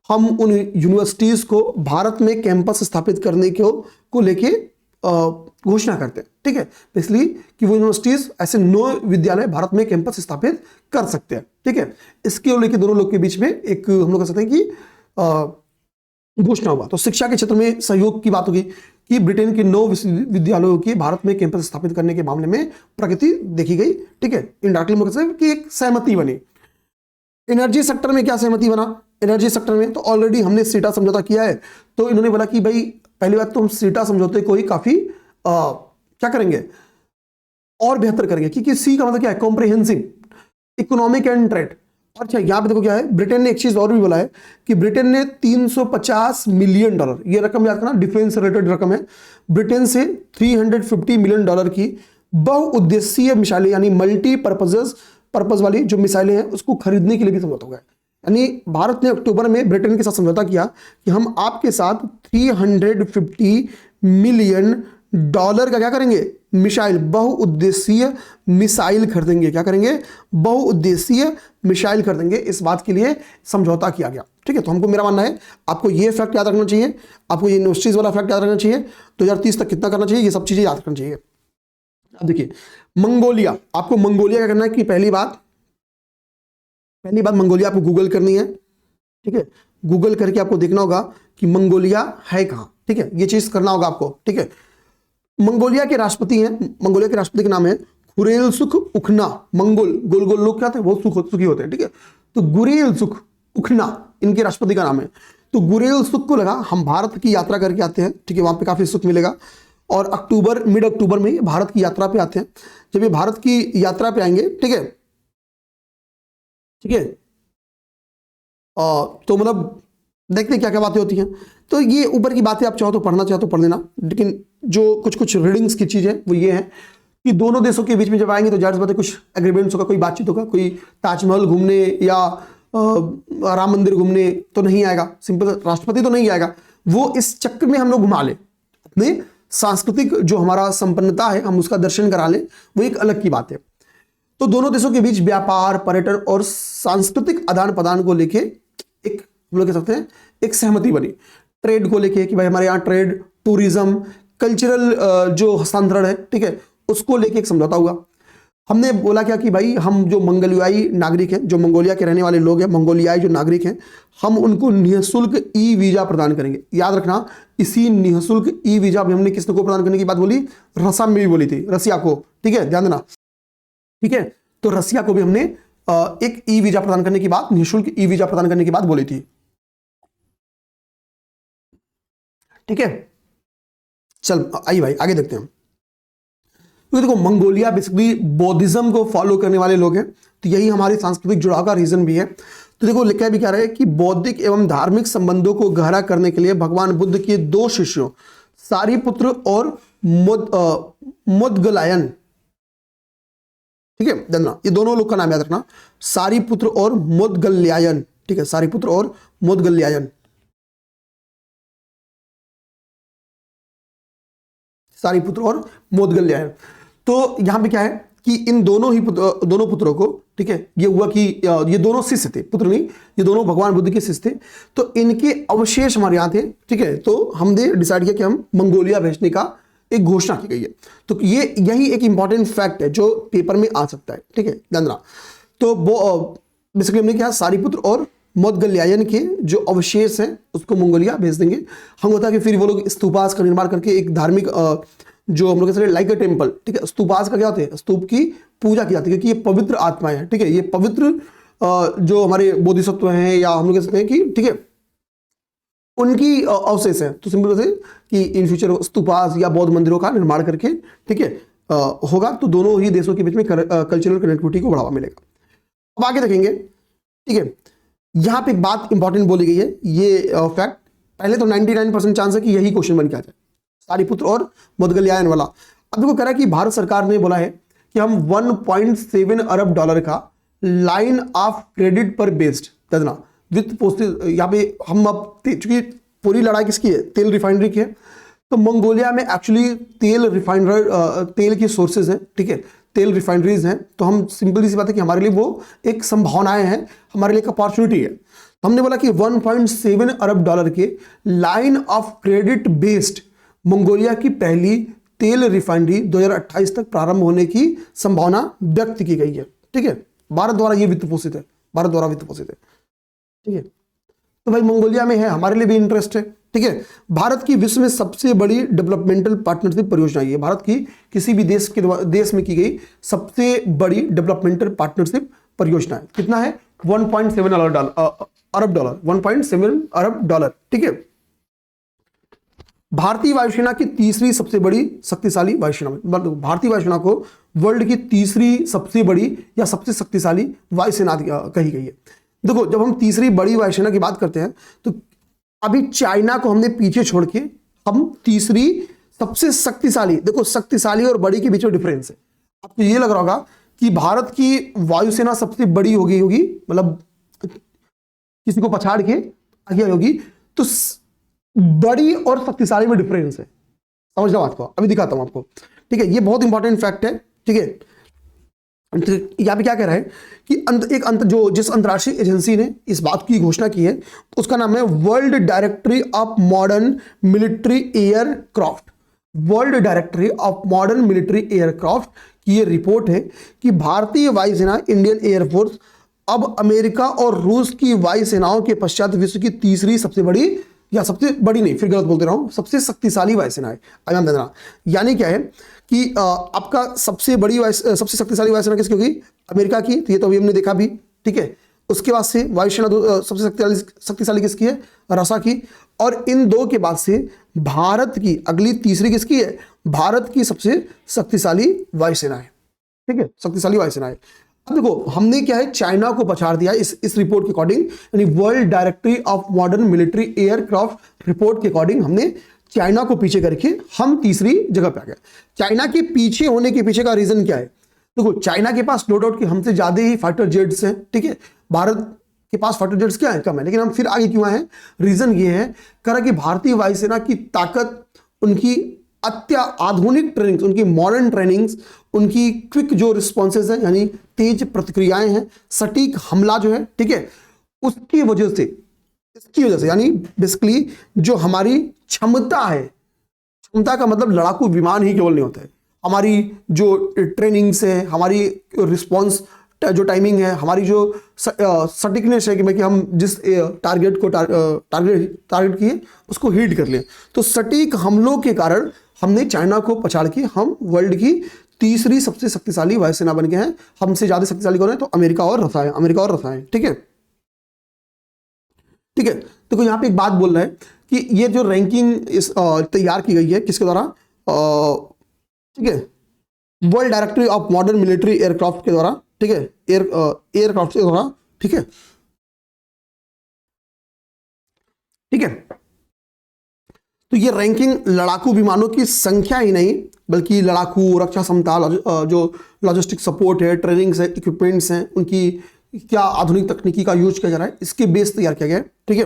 हम उन यूनिवर्सिटीज़ को भारत में कैंपस स्थापित करने को लेके घोषणा करते हैं, ठीक है, इसलिए कि वो यूनिवर्सिटीज़ ऐसे 9 विद्यालय भारत में कैंपस स्थापित कर सकते हैं, ठीक है। इसके लेके दोनों लोग के बीच में एक हम लोग कह सकते हैं कि घोषणा हुआ। तो शिक्षा के क्षेत्र में सहयोग की बात होगी कि ब्रिटेन के 9 विश्वविद्यालयों की भारत में कैंपस स्थापित करने के मामले में प्रगति देखी गई, ठीक है। इंडायरेक्टली कि एक सहमति बनी। एनर्जी सेक्टर में क्या सहमति बना, एनर्जी सेक्टर में तो ऑलरेडी हमने सीटा समझौता किया है। तो इन्होंने बोला कि भाई पहली बात तो हम सीटा समझौते को ही काफी क्या करेंगे और बेहतर करेंगे, क्योंकि सी का मतलब क्या है, कॉम्प्रिहेंसिव इकोनॉमिक एंड ट्रेड। अच्छा यहाँ पे देखो क्या है, ब्रिटेन ने एक चीज और भी बोला है कि ब्रिटेन ने $350 मिलियन, ये रकम याद करना, डिफेंस रिलेटेड रकम है, ब्रिटेन से $350 मिलियन की बहुउद्देशीय मिसाइलें यानी पर्पज वाली जो मिसाइलें हैं उसको खरीदने के लिए भी समझौता हुआ है। यानी भारत ने अक्टूबर में ब्रिटेन के साथ समझौता किया कि हम आपके साथ $350 मिलियन का क्या करेंगे, मिसाइल, बहुउद्देशीय मिसाइल खरीदेंगे। क्या करेंगे, बहुउद्देशीय मिसाइल खरीदेंगे। इस बात के लिए समझौता किया गया, ठीक है। तो हमको, मेरा मानना है आपको ये फैक्ट याद रखना चाहिए, आपको ये यूनिवर्सिटीज वाला फैक्ट याद रखना चाहिए, 2030 तक कितना करना चाहिए, ये सब चीजें याद रखना चाहिए। अब देखिए मंगोलिया, आपको मंगोलिया क्या करना है कि पहली बात मंगोलिया आपको गूगल करनी है, ठीक है। गूगल करके आपको देखना होगा कि मंगोलिया है कहां, ठीक है, ये चीज करना होगा आपको, ठीक है। मंगोलिया के राष्ट्रपति हैं, मंगोलिया के राष्ट्रपति का नाम है गुरेल सुख उखना, मंगोल, गोल गोल लोग क्या थे, वो सुखी होते हैं, ठीक है। तो गुरेल सुख उखना इनके राष्ट्रपति का नाम है। तो गुरेल सुख को लगा हम भारत की यात्रा करके आते हैं, ठीक है, वहां पे काफी सुख मिलेगा। और मिड अक्टूबर में ये भारत की यात्रा पे आते हैं। जब ये भारत की यात्रा पे आएंगे, ठीक है, ठीक है, तो मतलब देखते हैं क्या क्या बातें होती हैं। तो ये ऊपर की बातें आप चाहो तो पढ़ना, चाहो तो पढ़ लेना, लेकिन जो कुछ कुछ रीडिंग्स की चीज है वो ये है कि दोनों देशों के बीच में जब आएंगे तो जाहिर सी बात है कुछ एग्रीमेंट्स होगा, कोई बातचीत होगा, कोई ताजमहल घूमने या राम मंदिर घूमने तो नहीं आएगा, सिंपल राष्ट्रपति तो नहीं आएगा, वो इस चक्कर में हम लोग घुमा ले, अपने सांस्कृतिक जो हमारा संपन्नता है हम उसका दर्शन करा ले, वो एक अलग की बात है। तो दोनों देशों के बीच व्यापार, पर्यटन और सांस्कृतिक आदान प्रदान को लेके एक हम लोग कह सकते हैं एक सहमति बनी। ट्रेड को लेके कि भाई हमारे यहाँ ट्रेड, टूरिज्म, कल्चरल जो हस्तांतरण है, ठीक है, उसको लेके एक समझौता हुआ। हमने बोला क्या कि भाई हम जो मंगोलियाई नागरिक हैं, जो मंगोलिया के रहने वाले लोग हैं, मंगोलियाई जो नागरिक हैं, हम उनको निःशुल्क ई वीजा प्रदान करेंगे। याद रखना, इसी निःशुल्क ई वीजा भी हमने किसको प्रदान करने की बात बोली, रसिया में भी बोली थी, रसिया को, ठीक है, ध्यान देना, ठीक है। तो रसिया को भी हमने एक ई वीजा प्रदान करने की बात, निःशुल्क ई वीजा प्रदान करने की बात बोली थी, ठीक है। चल आइए भाई आगे देखते हैं। तो देखो मंगोलिया बेसिकली बौद्धिज्म को फॉलो करने वाले लोग हैं, तो यही हमारी सांस्कृतिक जुड़ाव का रीजन भी है। तो देखो लिखा भी क्या रहा है कि बौद्धिक एवं धार्मिक संबंधों को गहरा करने के लिए भगवान बुद्ध के दो शिष्यों सारीपुत्र और मोदगलायन, ठीक है, जानना ये दोनों लोग का नाम याद रखना, सारीपुत्र और मोदगल्यायन, ठीक है, सारीपुत्र और मोदगल्यायन, सारीपुत्र और मोदगल्यायन। तो यहां पे क्या है कि इन दोनों पुत्रों को, ठीक है, ये हुआ कि ये दोनों शिष्य थे, पुत्र नहीं, ये दोनों भगवान बुद्ध के शिष्य थे। तो इनके अवशेष हमारे यहाँ थे, ठीक है। तो हमने डिसाइड किया कि हम मंगोलिया भेजने का एक घोषणा की गई है। तो ये यही एक इंपॉर्टेंट फैक्ट है जो पेपर में आ सकता है, ठीक है, ध्यान रखना। तो बेसिकली हमने क्या, सारीपुत्र और मोदगल्यायन के जो अवशेष हैं उसको मंगोलिया भेज देंगे। हम होता है कि फिर वो लोग स्तूपास का निर्माण करके एक धार्मिक जो हम लोग लाइक अ टेम्पल, ठीक है, स्तूपास का क्या होते हैं, स्तूप की पूजा की जाती है, क्योंकि ये पवित्र आत्माएं हैं, ठीक है, ये पवित्र जो हमारे बोधिसत्व हैं, या हम लोग कह सकते हैं कि, ठीक है, उनकी अवशेष हैं। तो सिंपल से कि इन फ्यूचर स्तूपास या बौद्ध मंदिरों का निर्माण करके, ठीक है, होगा, तो दोनों ही देशों के बीच में कल्चरल कनेक्टिविटी को बढ़ावा मिलेगा। अब आगे देखेंगे, ठीक है, यहां पे बात इंपॉर्टेंट बोली गई है, ये फैक्ट पहले तो 99% चांस है कि यही क्वेश्चन बन के आ जाए, सारीपुत्र और मोदगल्यायन वाला। अब देखो कह रहा है कि भारत सरकार ने बोला है कि हम 1.7 अरब डॉलर का लाइन ऑफ क्रेडिट पर बेस्ड करना वित्त पोषित, यहाँ पे हम अब चूंकि पूरी लड़ाई किसकी है, तेल रिफाइनरी की है। तो मंगोलिया में एक्चुअली तेल के सोर्सेज हैं, ठीक है, तेल रिफाइनरीज हैं। तो हम सिंपली सी बात है कि हमारे लिए वो एक संभावनाएं हैं, हमारे लिए एक अपॉर्चुनिटी है। हमने बोला कि 1.7 अरब डॉलर के line of credit based Mongolia की पहली तेल रिफाइनरी 2028 तक प्रारंभ होने की संभावना व्यक्त की गई है, ठीक है। भारत द्वारा ये वित्त पोषित है, भारत द्वारा वित्त पोषित है, ठीक है। तो भाई मंगोलिया में है, हमारे लिए भी इंटरेस्ट है, ठीक है। भारत की विश्व में सबसे बड़ी डेवलपमेंटल पार्टनरशिप परियोजना ये भारत की किसी भी देश में की गई सबसे बड़ी डेवलपमेंटल पार्टनरशिप परियोजना है। कितना है, 1.7 अरब डॉलर, 1.7 अरब डॉलर, ठीक है। भारतीय वायुसेना की तीसरी सबसे बड़ी शक्तिशाली वायुसेना, मतलब भारतीय वायुसेना को वर्ल्ड की तीसरी सबसे बड़ी या सबसे शक्तिशाली वायुसेना कही गई है। देखो जब हम तीसरी बड़ी वायुसेना की बात करते हैं तो अभी चाइना को हमने पीछे छोड़ के हम तीसरी सबसे शक्तिशाली, देखो शक्तिशाली और बड़ी के बीच में डिफरेंस है। आपको ये लग रहा होगा कि भारत की वायुसेना सबसे बड़ी होगी मतलब किसी को पछाड़ के आगे होगी, तो बड़ी और शक्तिशाली में डिफरेंस है, समझ लो बात को, अभी दिखाता हूं आपको, ठीक है। ये बहुत इंपॉर्टेंट फैक्ट है, ठीक है। यहां पे क्या कह रहा है कि जिस अंतरराष्ट्रीय एजेंसी ने इस बात की घोषणा की है उसका नाम है world directory of modern military aircraft. World directory of modern military aircraft की ये रिपोर्ट है कि भारतीय वायुसेना, इंडियन एयरफोर्स अब अमेरिका और रूस की वायुसेनाओं के पश्चात विश्व की तीसरी सबसे बड़ी या सबसे बड़ी नहीं, फिर गलत बोलते रहा हूं, सबसे शक्तिशाली वायुसेना है। ध्यान देना, यानी क्या है कि आपका सबसे बड़ी सबसे शक्तिशाली वायुसेना किसकी होगी? अमेरिका की, तो ये तो अभी हमने देखा भी, ठीक है। उसके बाद से वायुसेना सबसे शक्तिशाली किसकी है? रसा की। और इन दो के बाद से भारत की अगली तीसरी किसकी है? भारत की सबसे शक्तिशाली वायुसेना है, ठीक है, शक्तिशाली वायुसेना है। अब देखो हमने क्या है, चाइना को पछाड़ दिया इस रिपोर्ट के अकॉर्डिंग, यानी world directory of modern military aircraft report के अकॉर्डिंग हमने चाइना को पीछे करके हम तीसरी जगह पे आ गए। चाइना के पीछे होने के पीछे का रीजन क्या है? देखो चाइना के पास नो डाउट कि हमसे ज्यादा ही फाइटर जेट्स हैं, ठीक है, भारत के पास फाइटर जेट्स क्या है? कम है, लेकिन हम फिर आगे क्यों आए हैं? रीजन ये है करा कि भारतीय वायुसेना की ताकत, उनकी आधुनिक ट्रेनिंग्स, उनकी मॉडर्न ट्रेनिंग्स, उनकी क्विक जो रिस्पॉन्सेज है यानी तेज प्रतिक्रियाएं हैं, सटीक हमला जो है, ठीक है, उसकी वजह से, इसकी वजह से, यानी बेसिकली जो हमारी क्षमता है, क्षमता का मतलब लड़ाकू विमान ही केवल नहीं होता है, हमारी जो ट्रेनिंग्स है, हमारी रिस्पॉन्स जो टाइमिंग है, हमारी जो सटीकनेस है कि हम जिस टारगेट को टारगेट किए उसको हिट कर लें, तो सटीक हमलों के कारण हमने चाइना को पछाड़ के हम वर्ल्ड की तीसरी सबसे शक्तिशाली वायुसेना बन गए हैं। हमसे ज्यादा शक्तिशाली कौन है? तो अमेरिका और रसा है, अमेरिका और रसा है, ठीक है, ठीक है। तो यहाँ पे एक बात बोल रहा है कि ये जो रैंकिंग तैयार की गई है किसके द्वारा? ठीक है, world directory of modern military aircraft के द्वारा, ठीक है, एयरक्राफ्ट के द्वारा, ठीक है, ठीक है। तो ये रैंकिंग लड़ाकू विमानों की संख्या ही नहीं बल्कि लड़ाकू रक्षा क्षमता, जो लॉजिस्टिक सपोर्ट है, ट्रेनिंग्स है, इक्विपमेंट्स हैं, उनकी क्या आधुनिक तकनीकी का यूज किया जा रहा है, इसके बेस तैयार किया गया है, ठीक है।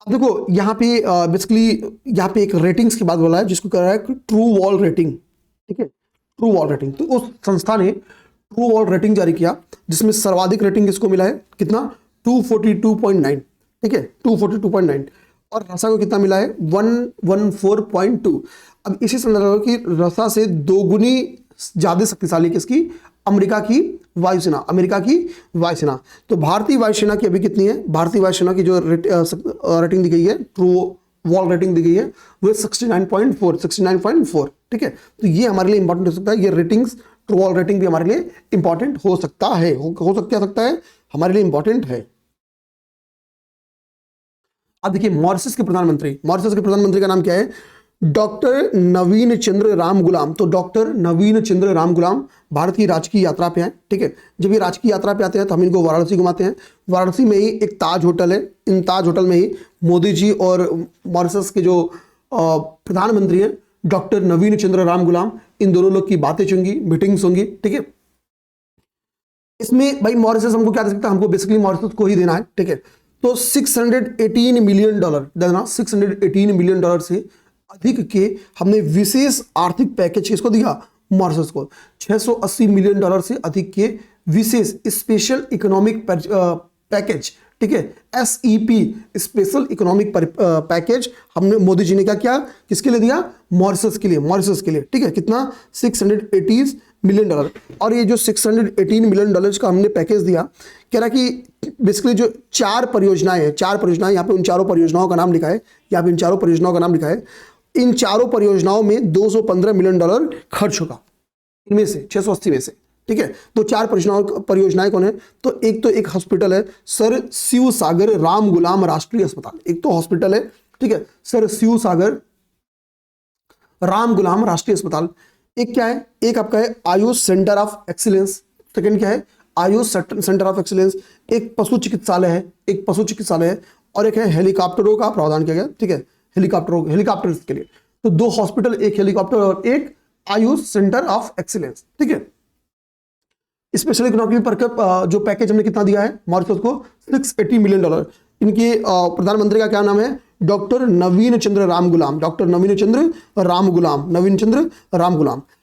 अब देखो यहाँ पे बेसिकली यहाँ पे एक रेटिंग्स की बात बोला है जिसको कह रहा है ट्रू वॉल रेटिंग, ठीक है, ट्रू वॉल रेटिंग। तो उस संस्था ने ट्रू वॉल रेटिंग जारी किया जिसमें सर्वाधिक रेटिंग किसको मिला है? कितना? 242.9, ठीक है, 242.9। और रसा को कितना मिला है? 114.2। अब इसी संदर्भ की रसा से दोगुनी ज्यादा शक्तिशाली किसकी? अमेरिका की वायुसेना, अमेरिका की वायुसेना। तो भारतीय वायुसेना की अभी कितनी है? भारतीय वायुसेना की जो रेटिंग दी गई है, ट्रू वॉल रेटिंग दी गई है, वो 69.4, ठीक है। तो ये हमारे लिए इंपॉर्टेंट हो सकता है, ये रेटिंग्स, ट्रू वॉल रेटिंग भी हमारे लिए इंपॉर्टेंट हो सकता है, हो सकता है, हमारे लिए इंपॉर्टेंट है। अब देखिए मॉरिशस के प्रधानमंत्री का नाम क्या है? डॉक्टर नवीन चंद्र राम गुलाम। तो डॉक्टर नवीन चंद्र राम गुलाम भारत की राजकीय यात्रा पे हैं, ठीक है। जब ये राजकीय यात्रा पे आते हैं तो हम इनको वाराणसी घुमाते हैं। वाराणसी में ही एक ताज होटल है, इन ताज होटल में ही मोदी जी और मॉरिशस के जो प्रधानमंत्री हैं डॉक्टर नवीन चंद्र राम गुलाम, इन दोनों लोग की बातें होंगी, मीटिंग्स होंगी, ठीक है। इसमें भाई मॉरिशस हमको क्या दे सकता है? हमको बेसिकली मॉरिशस को ही देना है, ठीक है। तो $618 मिलियन देना, $618 मिलियन से अधिक के हमने विशेष आर्थिक पैकेज किसको दिया? मॉरिशस को। $680 मिलियन से अधिक के विशेष स्पेशल इकोनॉमिक पैकेज, ठीक है, SEP स्पेशल इकोनॉमिक पैकेज हमने मोदी जी ने क्या किया? किसके लिए दिया? मॉरिशस के लिए, ठीक है। कितना? $680 मिलियन। और ये जो $618 मिलियन का हमने पैकेज दिया, कह रहा कि बेसिकली जो चार परियोजनाएं हैं, यहाँ पे उन चारों परियोजनाओं का नाम लिखा है, इन चारों परियोजनाओं में $215 मिलियन खर्च होगा, इनमें से 680 में से, ठीक है। तो चार परियोजनाएं कौन है? तो एक हॉस्पिटल है सर शिव सागर राम गुलाम राष्ट्रीय अस्पताल, एक तो हॉस्पिटल है, ठीक है, सर शिव सागर राम गुलाम राष्ट्रीय अस्पताल। एक क्या है? एक आपका है Ayush centre of excellence. Second क्या है? Ayush centre of excellence. एक पशु चिकित्सालय है, और एक है हेलीकॉप्टरों का प्रावधान किया गया, ठीक है, हेलीकॉप्टर के लिए। तो दो हॉस्पिटल, एक हेलीकॉप्टर और एक आयुष सेंटर ऑफ एक्सीलेंस, ठीक है। स्पेशल इकोनॉमिक जो पैकेज हमने कितना दिया है मॉरिशस को? $680 मिलियन। इनके प्रधानमंत्री का क्या नाम है? डॉक्टर नवीन चंद्र राम गुलाम।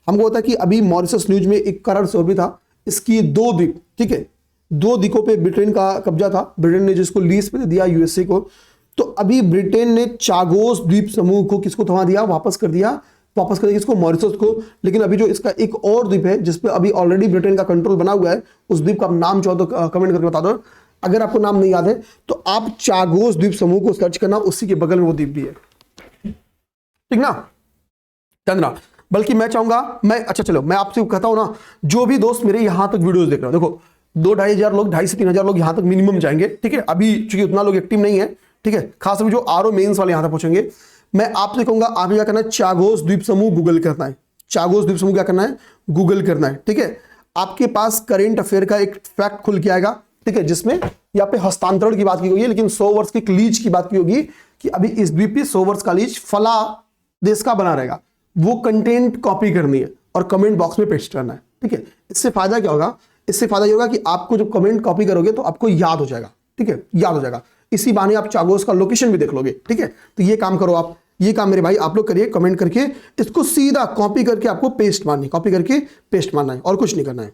हमको होता है कि अभी मॉरिशस न्यूज में एक कारण से भी था, इसकी 2 द्वीप, ठीक है, 2 द्वीपों पे ब्रिटेन का कब्जा था, ब्रिटेन ने जिसको लीज पे दिया यूएसए को। तो अभी ब्रिटेन ने चागोस द्वीप समूह को किसको थमा दिया? वापस कर दिया किसको? मॉरिशस को। लेकिन अभी जो इसका एक और द्वीप है जिसपे अभी ऑलरेडी ब्रिटेन का कंट्रोल बना हुआ है, उस द्वीप का नाम चाहो तो कमेंट करके बता दो। अगर आपको नाम नहीं याद है तो आप चागोस द्वीप समूह को सर्च करना, उसी के बगल में वो द्वीप भी है, ठीक ना, चंद्रा। बल्कि मैं चाहूंगा, मैं अच्छा चलो मैं आपसे कहता हूं ना, जो भी दोस्त मेरे यहां तक वीडियोस देख रहे हो, देखो 2-2,500 लोग, 2,500 से 3,000 लोग यहां तक मिनिमम जाएंगे, ठीक है। अभी चूंकि उतना लोग एक्टिव नहीं है, ठीक है, खासकर जो आरओ मेंस वाले यहां तक पहुंचेंगे, मैं आपसे कहूंगा आप क्या करना है, चागोस द्वीप समूह गूगल करना है। चागोस द्वीप समूह क्या करना है, गूगल करना है, ठीक है। आपके पास करेंट अफेयर का एक फैक्ट खुल के आएगा, ठीक है, जिसमें यहाँ पे हस्तांतरण की बात की गई है, लेकिन 100 वर्ष की लीज की बात की होगी कि अभी इस द्वीप पे 100 वर्ष का लीज फला देश का बना रहेगा। वो कंटेंट कॉपी करनी है और कमेंट बॉक्स में पेस्ट करना है, ठीक है। इससे फायदा क्या होगा, इससे फायदा ये होगा कि आपको जब कमेंट कॉपी करोगे तो आपको याद हो जाएगा, ठीक है, याद हो जाएगा। इसी बहाने आप चागोस का लोकेशन भी देख लोगे, ठीक है। तो ये काम करो आप, ये काम मेरे भाई आप लोग करिए, कमेंट करके इसको सीधा कॉपी करके आपको पेस्ट मारनी है, कॉपी करके पेस्ट मारना है और कुछ नहीं करना है,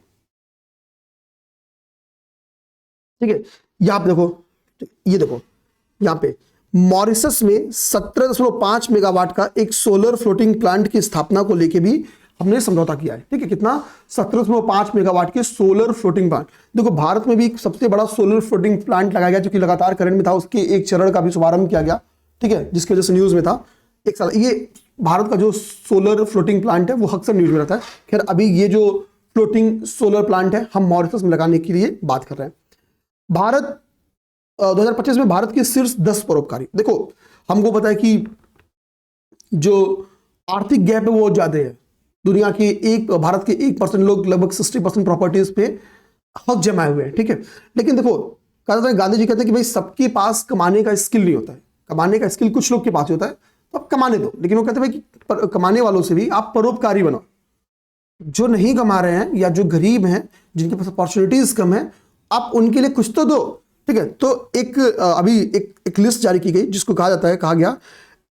ठीक है। यहां पे देखो, ये देखो यहां पे मॉरिशस में 17.5 मेगावाट का एक सोलर फ्लोटिंग प्लांट की स्थापना को लेके भी हमने समझौता किया है, ठीक है। कितना, 17.5 मेगावाट के सोलर फ्लोटिंग प्लांट। देखो भारत में भी सबसे बड़ा सोलर फ्लोटिंग प्लांट लगाया गया, जो कि लगातार करंट में था, उसके एक चरण का भी शुभारंभ किया गया, ठीक है, जिसकी वजह से न्यूज में था एक साल। ये भारत का जो सोलर फ्लोटिंग प्लांट है वो अक्सर न्यूज में रहता है। खैर अभी ये जो फ्लोटिंग सोलर प्लांट है हम मॉरिशस में लगाने के लिए बात कर रहे हैं। भारत 2025 में भारत के शीर्ष 10 परोपकारी, देखो हमको पता है कि जो आर्थिक गैप है वो ज्यादा है। दुनिया के भारत के 1% लोग लगभग 60% प्रॉपर्टीज पे हक जमाए हुए हैं, ठीक है। लेकिन देखो कहा जाता है, गांधी जी कहते हैं कि भाई सबके पास कमाने का स्किल नहीं होता है, कमाने का स्किल कुछ लोग के पास होता है, तो आप कमाने दो। लेकिन वो कहते हैं भाई कि कमाने वालों से भी आप परोपकारी बनो। जो नहीं कमा रहे हैं या जो गरीब हैं, जिनके पास अपॉर्चुनिटीज कम है, आप उनके लिए कुछ तो दो, ठीक है। तो अभी एक लिस्ट जारी की गई जिसको कहा जाता है, कहा गया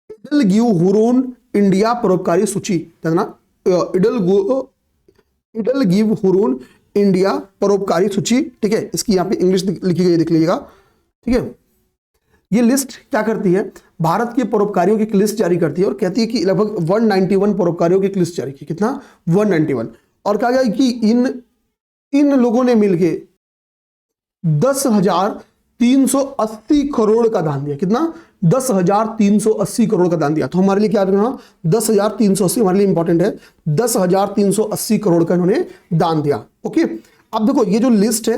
इडल गिव हुरून इंडिया परोपकारी सूची, ना इडल गिव हुरून इंडिया परोपकारी सूची, ठीक है। इसकी यहाँ पे इंग्लिश लिखी गई देख लीजिएगा, ठीक है। ये लिस्ट क्या करती है, भारत के परोपकारियों की लिस्ट जारी करती है और कहती है कि लगभग 191 परोपकारियों की लिस्ट जारी की, कितना 191। और कहा गया कि इन लोगों ने मिलके 10,380 करोड़ का दान दिया, कितना 10,380 करोड़ का दान दिया। तो हमारे लिए क्या रखना, 10,380 हमारे लिए इंपॉर्टेंट है, 10,380 करोड़ का इन्होंने दान दिया, ओके। अब देखो ये जो लिस्ट है,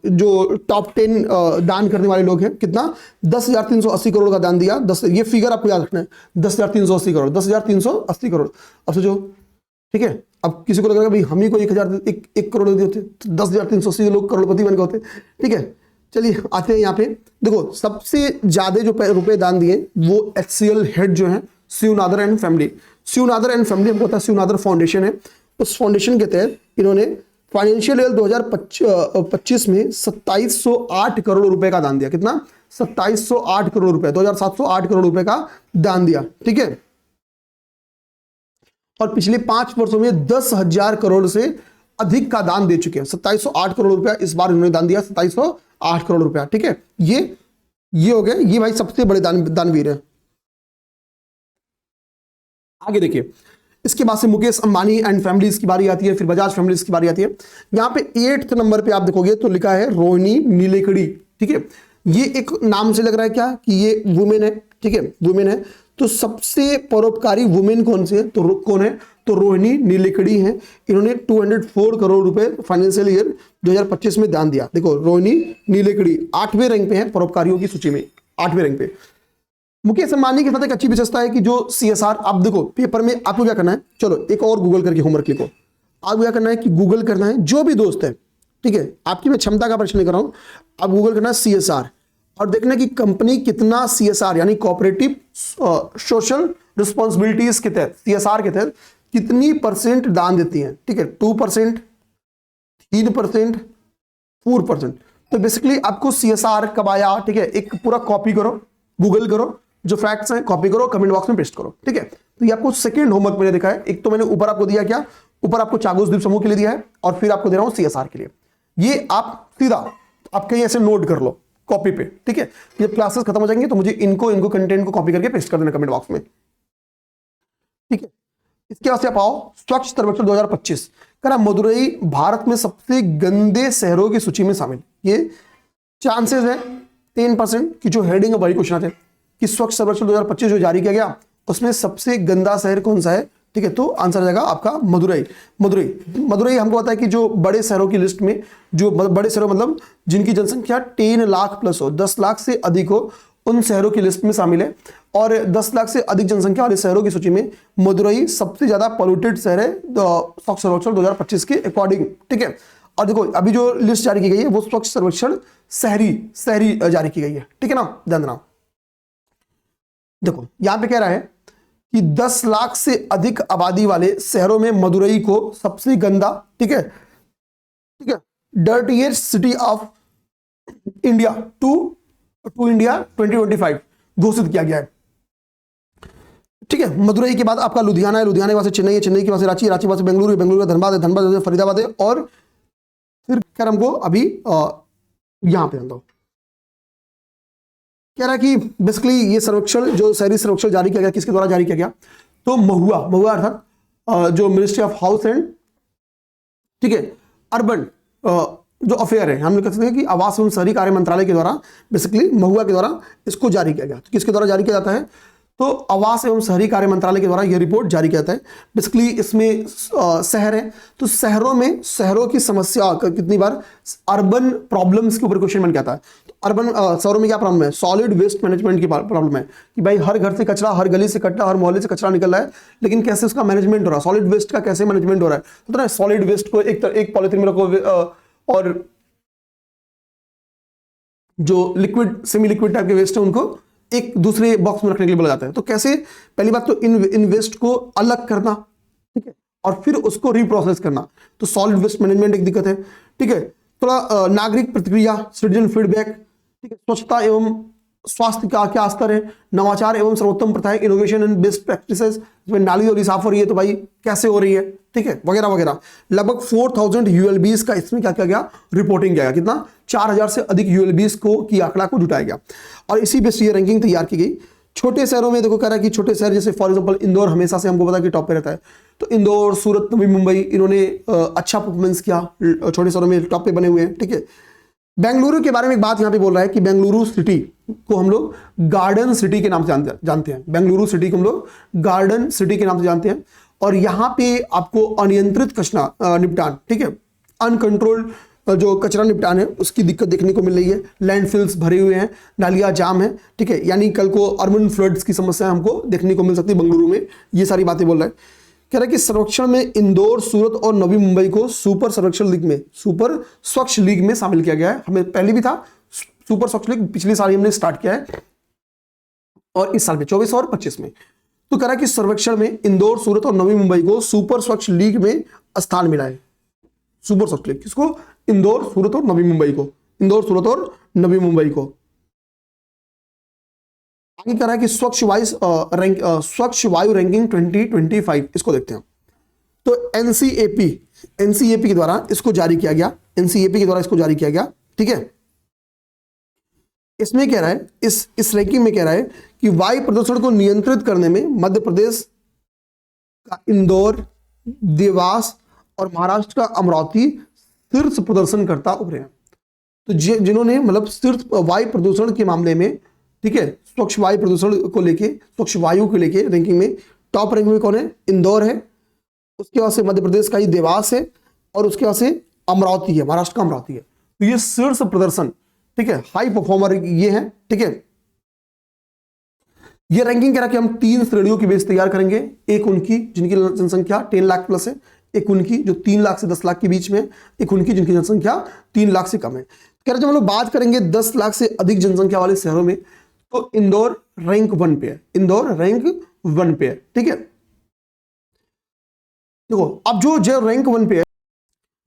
जो टॉप 10 दान करने वाले लोग हैं, कितना 10,380 करोड़ का दान दिया। ये फिगर आपको याद रखना है, 10,380 करोड़, 10,380 करोड़। अब सोचो, ठीक है, अब किसी को लग रहा है भाई हम ही को 1 करोड़ दे होते तो 10,380 लोग करोड़पति बन गए होते, ठीक है। चलिए आते हैं यहाँ पे, देखो सबसे ज्यादा जो रुपए दान दिए वो HCL हेड जो है, Shiv Nadar and family. Shiv Nadar and family हमको पता है शिवनादर फाउंडेशन है, उस फाउंडेशन के तहत इन्होंने फाइनेंशियल ईयर 2025 में 2708 करोड़ रुपए का दान दिया, कितना 2708 करोड़ रुपए, 2708 करोड़ रुपए का दान दिया, ठीक है। और पिछले 5 वर्षों में 10,000 करोड़ से अधिक का दान दे चुके हैं। 2708 करोड़ रुपया इस बार इन्होंने दान दिया, 2708 करोड़ रुपया, ठीक है। ये हो गए, ये भाई सबसे बड़े दानवीर है। आगे देखिए, इसके बाद से मुकेश अंबानी एंड फैमिलीज की बारी आती है, फिर बजाज फैमिलीज की बारी आती है। यहां पे 8th नंबर पे आप देखोगे तो लिखा है रोहिणी नीलेकड़ी, ठीक है। ये एक नाम से लग रहा है क्या कि ये वुमेन है, ठीक है, वुमेन है। तो सबसे परोपकारी वुमेन कौन से है, तो कौन है, तो रोहिणी नीलेकड़ी हैं। इन्होंने 204 करोड़ रुपए फाइनेंशियल ईयर 2025 में दान दिया। देखो रोहिणी नीलेकड़ी 8वें रैंक पे है परोपकारियों की सूची में, 8वें रैंक पे। मुकेश अंबानी के साथ एक अच्छी विशेषता है कि जो CSR, आप देखो पेपर में आपको क्या करना है, चलो एक और गूगल करके होमवर्क लिखो। आपको क्या करना है कि गूगल करना है, जो भी दोस्त है, ठीक है, आपकी मैं क्षमता का प्रश्न नहीं कर रहा हूं, आप गूगल करना है CSR और देखना कि कंपनी कितना CSR यानी कोऑपरेटिव सोशल रिस्पॉन्सिबिलिटीज के तहत, CSR के तहत कितनी % दान देती है, ठीक है, 2%, 3%, 4%। तो बेसिकली आपको CSR कब आया, ठीक है, एक पूरा कॉपी करो, गूगल करो, जो फैक्ट्स हैं कॉपी करो, कमेंट बॉक्स में पेस्ट करो, ठीक है। तो ये आपको सेकंड होमवर्क मैंने दिखा है। एक तो मैंने ऊपर आपको दिया क्या, ऊपर आपको चागोस द्वीप समूह के लिए दिया है और फिर आपको दे रहा हूं CSR के लिए। ये आप सीधा आप कहीं ऐसे नोट कर लो कॉपी पे, ठीक है। जब क्लासेस खत्म हो जाएंगे तो मुझे इनको कंटेंट को कॉपी करके पेस्ट कर देना कमेंट बॉक्स में, ठीक है। इसके बाद से आप आओ स्वच्छ सर्वेक्षण 2025 करा, मदुरई भारत में सबसे गंदे शहरों की सूची में शामिल। ये चांसेस है 10% कि जो हेडिंग है वही क्वेश्चन आते हैं कि स्वच्छ सर्वेक्षण 2025 जो जारी किया गया उसमें सबसे गंदा शहर कौन सा है, ठीक है, तो आंसर आ जाएगा आपका मदुरई। मदुरई हमको पता है कि जो बड़े शहरों की लिस्ट में, जो बड़े शहरों मतलब जिनकी जनसंख्या 10 लाख प्लस हो, 10 लाख से अधिक हो, उन शहरों की लिस्ट में शामिल है। और 10 लाख से अधिक जनसंख्या वाले शहरों की सूची में मदुरई सबसे ज्यादा पॉल्यूटेड शहर है स्वच्छ सर्वेक्षण 2025 के अकॉर्डिंग, ठीक है। और देखो अभी जो लिस्ट जारी की गई है वो स्वच्छ सर्वेक्षण शहरी जारी की गई है, ठीक है ना, ध्यान देना। देखो यहां पे कह रहा है कि 10 लाख से अधिक आबादी वाले शहरों में मदुरई को सबसे गंदा, ठीक है, dirtiest city of India to India 2025 घोषित किया गया है, ठीक है। मदुरई के बाद आपका लुधियाना है, लुधियाना के बाद चेन्नई है, चेन्नई के बाद रांची, रांची के बाद बेंगलुरु है, बेंगलुरु का धनबाद है, धनबाद से फरीदाबाद है, और फिर खैर हमको अभी यहां पे दो कह रहा है कि बेसिकली ये सर्वेक्षण जो शहरी सर्वेक्षण जारी किया गया किसके द्वारा जारी किया गया, तो महुआ अर्थात जो मिनिस्ट्री ऑफ हाउस एंड, ठीक है, अर्बन जो अफेयर है, हम लोग कह सकते हैं कि आवास एवं शहरी कार्य मंत्रालय के द्वारा बेसिकली महुआ के द्वारा इसको जारी किया गया। तो किसके द्वारा जारी किया जाता है, तो आवास एवं शहरी कार्य मंत्रालय के द्वारा यह रिपोर्ट जारी किया जाता है। बेसिकली इसमें शहर है, तो शहरों की समस्या कितनी बार अर्बन प्रॉब्लम्स के ऊपर क्वेश्चन बन के आता है। तो अर्बन शहरों में क्या प्रॉब्लम है, सॉलिड वेस्ट मैनेजमेंट की प्रॉब्लम है कि भाई हर घर से कचरा, हर गली से कचरा, हर मोहल्ले से कचरा निकल रहा है, लेकिन कैसे उसका मैनेजमेंट हो रहा है, सॉलिड वेस्ट का कैसे मैनेजमेंट हो रहा है। तो ना सॉलिड वेस्ट को एक पॉलिथीन में रखो और जो लिक्विड सेमी लिक्विड टाइप के वेस्ट है उनको एक दूसरे बॉक्स में रखने के लिए बोला जाता है। तो कैसे, पहली बात तो इन वेस्ट को अलग करना, ठीक है, और फिर उसको रिप्रोसेस करना, तो सॉलिड वेस्ट मैनेजमेंट एक दिक्कत है, ठीक है। थोड़ा नागरिक प्रतिक्रिया, सिटीजन फीडबैक, ठीक है, स्वच्छता एवं स्वास्थ्य का क्या स्तर है, नवाचार एवं सर्वोत्तम प्रथाएं, इनोवेशन एंड बेस्ट प्रैक्टिसेस, इसमें नाली और साफ हो रही है तो भाई कैसे हो रही है, ठीक है, वगैरह वगैरह। लगभग 4000 यूएलबीज का इसमें क्या किया गया, रिपोर्टिंग किया गया, कितना 4000 से अधिक यूएलबीज को की आंकड़ा को जुटाया गया और इसी बेस ये रैंकिंग तैयार की गई। छोटे शहरों में देखो कह रहा है कि छोटे शहर जैसे फॉर एग्जांपल इंदौर हमेशा से हमको पता कि टॉप पे रहता है, तो इंदौर, सूरत, नवी मुंबई इन्होंने अच्छा परफॉर्मेंस किया, छोटे शहरों में टॉप पे बने हुए हैं, ठीक है। बेंगलुरु के बारे में एक बात यहां पे बोल रहा है कि बेंगलुरु सिटी को हम लोग गार्डन सिटी के नाम से जानते हैं, बेंगलुरु सिटी को हम लोग गार्डन सिटी के नाम से जानते हैं। और यहां पे आपको अनियंत्रित कचरा निपटान, ठीक है, अनकंट्रोल्ड जो कचरा निपटान है उसकी दिक्कत देखने को मिल रही है, लैंडफिल्स भरे हुए हैं, नालियां जाम है, ठीक है, यानी कल को अर्बन फ्लड्स की समस्या हमको देखने को मिल सकती है बेंगलुरु में। ये सारी बातें बोल रहा है, कह रहा है कि सर्वेक्षण में इंदौर, सूरत और नवी मुंबई को सुपर सर्वेक्षण लीग में, सुपर स्वच्छ लीग में शामिल किया गया है। हमें पहले भी था सुपर स्वच्छ लीग, पिछले साल हमने स्टार्ट किया है और इस साल में 24 और 25 में। तो कह रहा है कि सर्वेक्षण में इंदौर, सूरत और नवी मुंबई को सुपर स्वच्छ लीग में स्थान मिला है। सुपर स्वच्छ लीग किसको, इंदौर, सूरत और नवी मुंबई को, इंदौर, सूरत और नवी मुंबई को। आगे कह रहा है कि स्वच्छ वायु रैंकिंग 2025 इसको देखते हैं। तो एनसीएपी के द्वारा इसको जारी किया गया, एनसीएपी के द्वारा इसको जारी किया गया, ठीक है। इसमें कह रहा है, इस रैंकिंग में कह रहा है कि वायु प्रदूषण को नियंत्रित करने में मध्य प्रदेश का इंदौर, देवास और महाराष्ट्र का अमरावती शीर्ष प्रदर्शनकर्ता उभरे हैं। तो जिन्होंने मतलब शीर्ष वायु प्रदूषण के मामले में, ठीक है, स्वच्छ वायु प्रदूषण को लेके, स्वच्छ वायु को लेके रैंकिंग में टॉप रैंक में कौन है, इंदौर है, उसके बाद से मध्य प्रदेश का ही देवास है और उसके बाद से अमरावती है, महाराष्ट्र का अमरावती है। तो ये शीर्ष प्रदर्शन, ठीक है, हाई परफॉर्मर ये है, ठीक है। ये रैंकिंग कह रहा कि हम 3 श्रेणियों की बेस तैयार करेंगे, एक उनकी जिनकी जनसंख्या 10 लाख प्लस है, एक उनकी जो 3 लाख से 10 लाख के बीच में, एक उनकी जिनकी जनसंख्या 3 लाख से कम है। कह रहे जब हम लोग बात करेंगे 10 लाख से अधिक जनसंख्या वाले शहरों में, तो इंदौर रैंक 1 पे है, इंदौर रैंक 1 पे है, ठीक है। देखो अब जो रैंक 1 पे है,